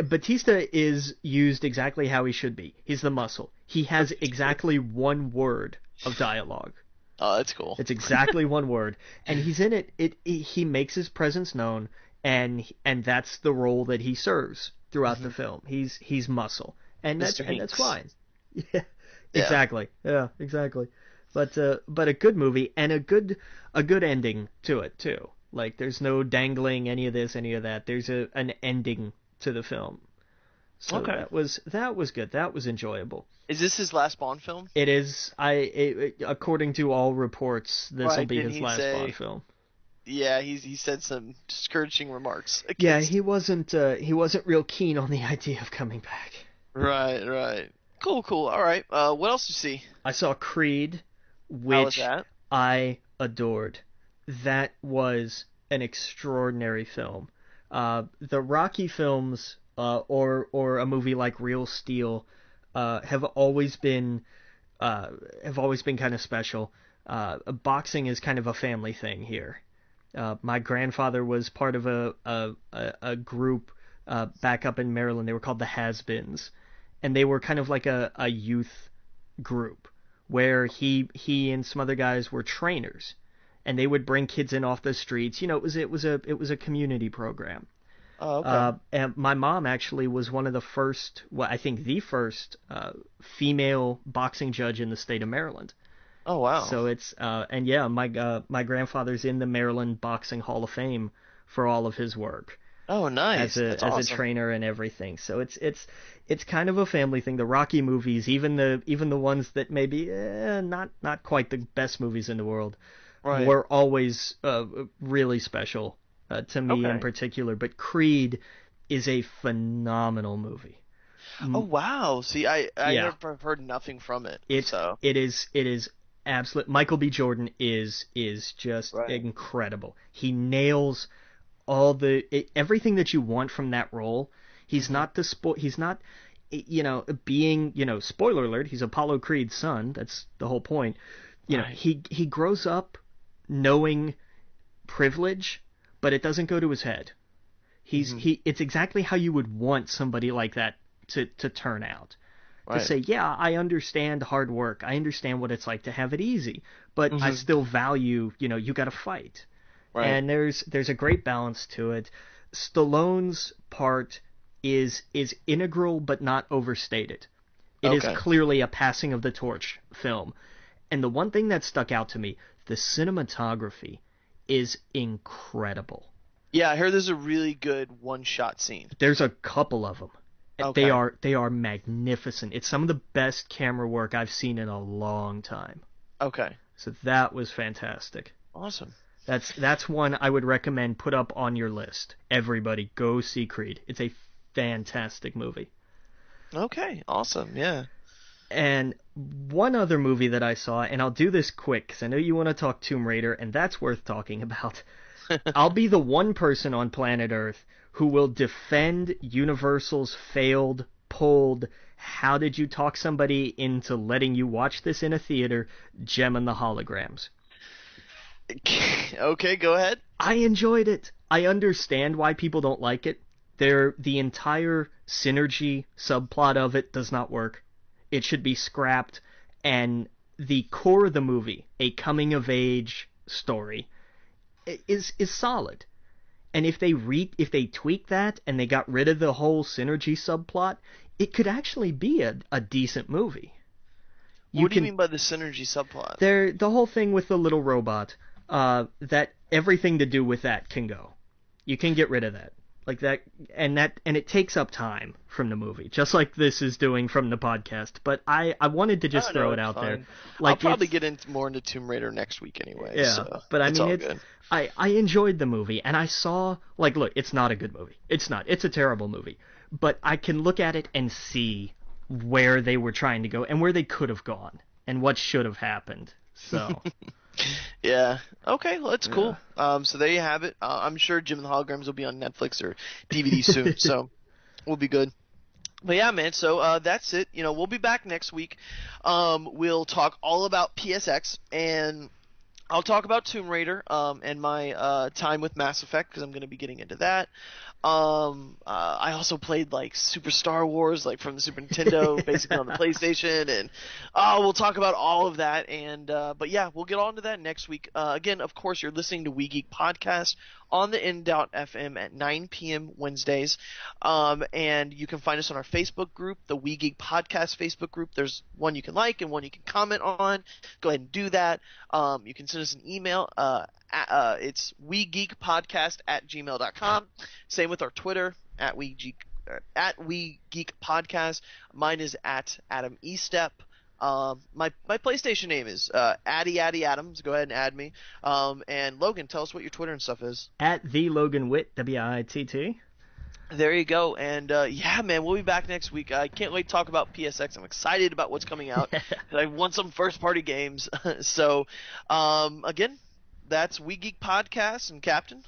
Batista is used exactly how he should be. He's the muscle. He has exactly one word of dialogue. Oh, that's cool. It's exactly one word, and he's in it. He makes his presence known, and that's the role that he serves throughout the film. He's muscle, and that's fine. Yeah, exactly. Yeah, exactly. But a good movie and a good ending to it too. Like there's no dangling any of this, any of that. There's an ending to the film. So Okay. that was good. That was enjoyable. Is this his last Bond film? It is. According to all reports, this will Right, be didn't his he last say- Bond film. Yeah, he said some discouraging remarks. Yeah, against- he wasn't real keen on the idea of coming back. Right. Cool. All right. What else did you see? I saw Creed, How was which that? I adored. That was an extraordinary film. The Rocky films, or a movie like Real Steel, have always been kind of special. Boxing is kind of a family thing here. My grandfather was part of a group back up in Maryland. They were called the Has-Beens, and they were kind of like a youth group where he and some other guys were trainers, and they would bring kids in off the streets. It was a community program. Oh, okay. And my mom actually was one of the first, well, I think the first female boxing judge in the state of Maryland. Oh, wow. So it's and yeah, my grandfather's in the Maryland Boxing Hall of Fame for all of his work Oh, nice. That's as a awesome. trainer and everything. So it's kind of a family thing. The Rocky movies, even the ones that maybe not quite the best movies in the world, Right. were always really special to me in Okay. particular. But Creed is a phenomenal movie. Oh, wow. See, I Yeah. never heard nothing from it. It So, is absolute. Michael B. Jordan is just Right. incredible. He nails everything that you want from that role. He's not he's not being, spoiler alert, he's Apollo Creed's son. That's the whole point. Right. He grows up knowing privilege, but it doesn't go to his head. It's exactly how you would want somebody like that to turn out. To Right. say, yeah, I understand hard work. I understand what it's like to have it easy, but I still value, you got to fight. Right. And there's a great balance to it. Stallone's part is integral but not overstated. It is Okay. clearly a passing of the torch film. And the one thing that stuck out to me, the cinematography is incredible. Yeah, I heard there's a really good one-shot scene. There's a couple of them. Okay. They are magnificent. It's some of the best camera work I've seen in a long time. Okay. So that was fantastic. Awesome. That's one I would recommend put up on your list. Everybody go see Creed. It's a fantastic movie. Okay. Awesome. Yeah. And one other movie that I saw, and I'll do this quick because I know you want to talk Tomb Raider, and that's worth talking about. I'll be the one person on planet Earth who will defend Universal's failed, pulled, how did you talk somebody into letting you watch this in a theater, Gem and the Holograms. Okay, go ahead. I enjoyed it. I understand why people don't like it. The entire synergy subplot of it does not work. It should be scrapped. And the core of the movie, a coming of age story, is solid. And if they tweak that and they got rid of the whole synergy subplot, it could actually be a decent movie. What do you mean by the synergy subplot? The whole thing with the little robot, that everything to do with that can go. You can get rid of that. Like that, and it takes up time from the movie, just like this is doing from the podcast. But I wanted to just throw it it's out fine. there. I'll probably get more into Tomb Raider next week anyway. Yeah, so but I it's mean, all good. I enjoyed the movie, and I saw, like, look, it's not a good movie. It's not. It's a terrible movie. But I can look at it and see where they were trying to go and where they could have gone and what should have happened. So. Yeah. Okay. Well, that's cool. So there you have it. I'm sure Jim and the Holograms will be on Netflix or DVD soon, so we'll be good. But yeah, man. So that's it. We'll be back next week. We'll talk all about PSX, and I'll talk about Tomb Raider and my time with Mass Effect, because I'm going to be getting into that. I also played like Super Star Wars, like from the Super Nintendo, basically on the PlayStation, and we'll talk about all of that. And but yeah, we'll get on to that next week. Again, of course, you're listening to We Geek Podcast on the N.FM at 9 p.m. Wednesdays, and you can find us on our Facebook group, the We Geek Podcast Facebook group. There's one you can like and one you can comment on. Go ahead and do that. You can send us an email. It's wegeekpodcast@gmail.com. Same with our Twitter at WeGeekPodcast. Mine is at Adam Estep. My PlayStation name is Addy Adams. Go ahead and add me. And Logan, tell us what your Twitter and stuff is. At the Logan Witt, WITT. There you go. And yeah, man, we'll be back next week. I can't wait to talk about PSX. I'm excited about what's coming out. I want some first-party games. So, again, that's We Geek Podcast and Captain.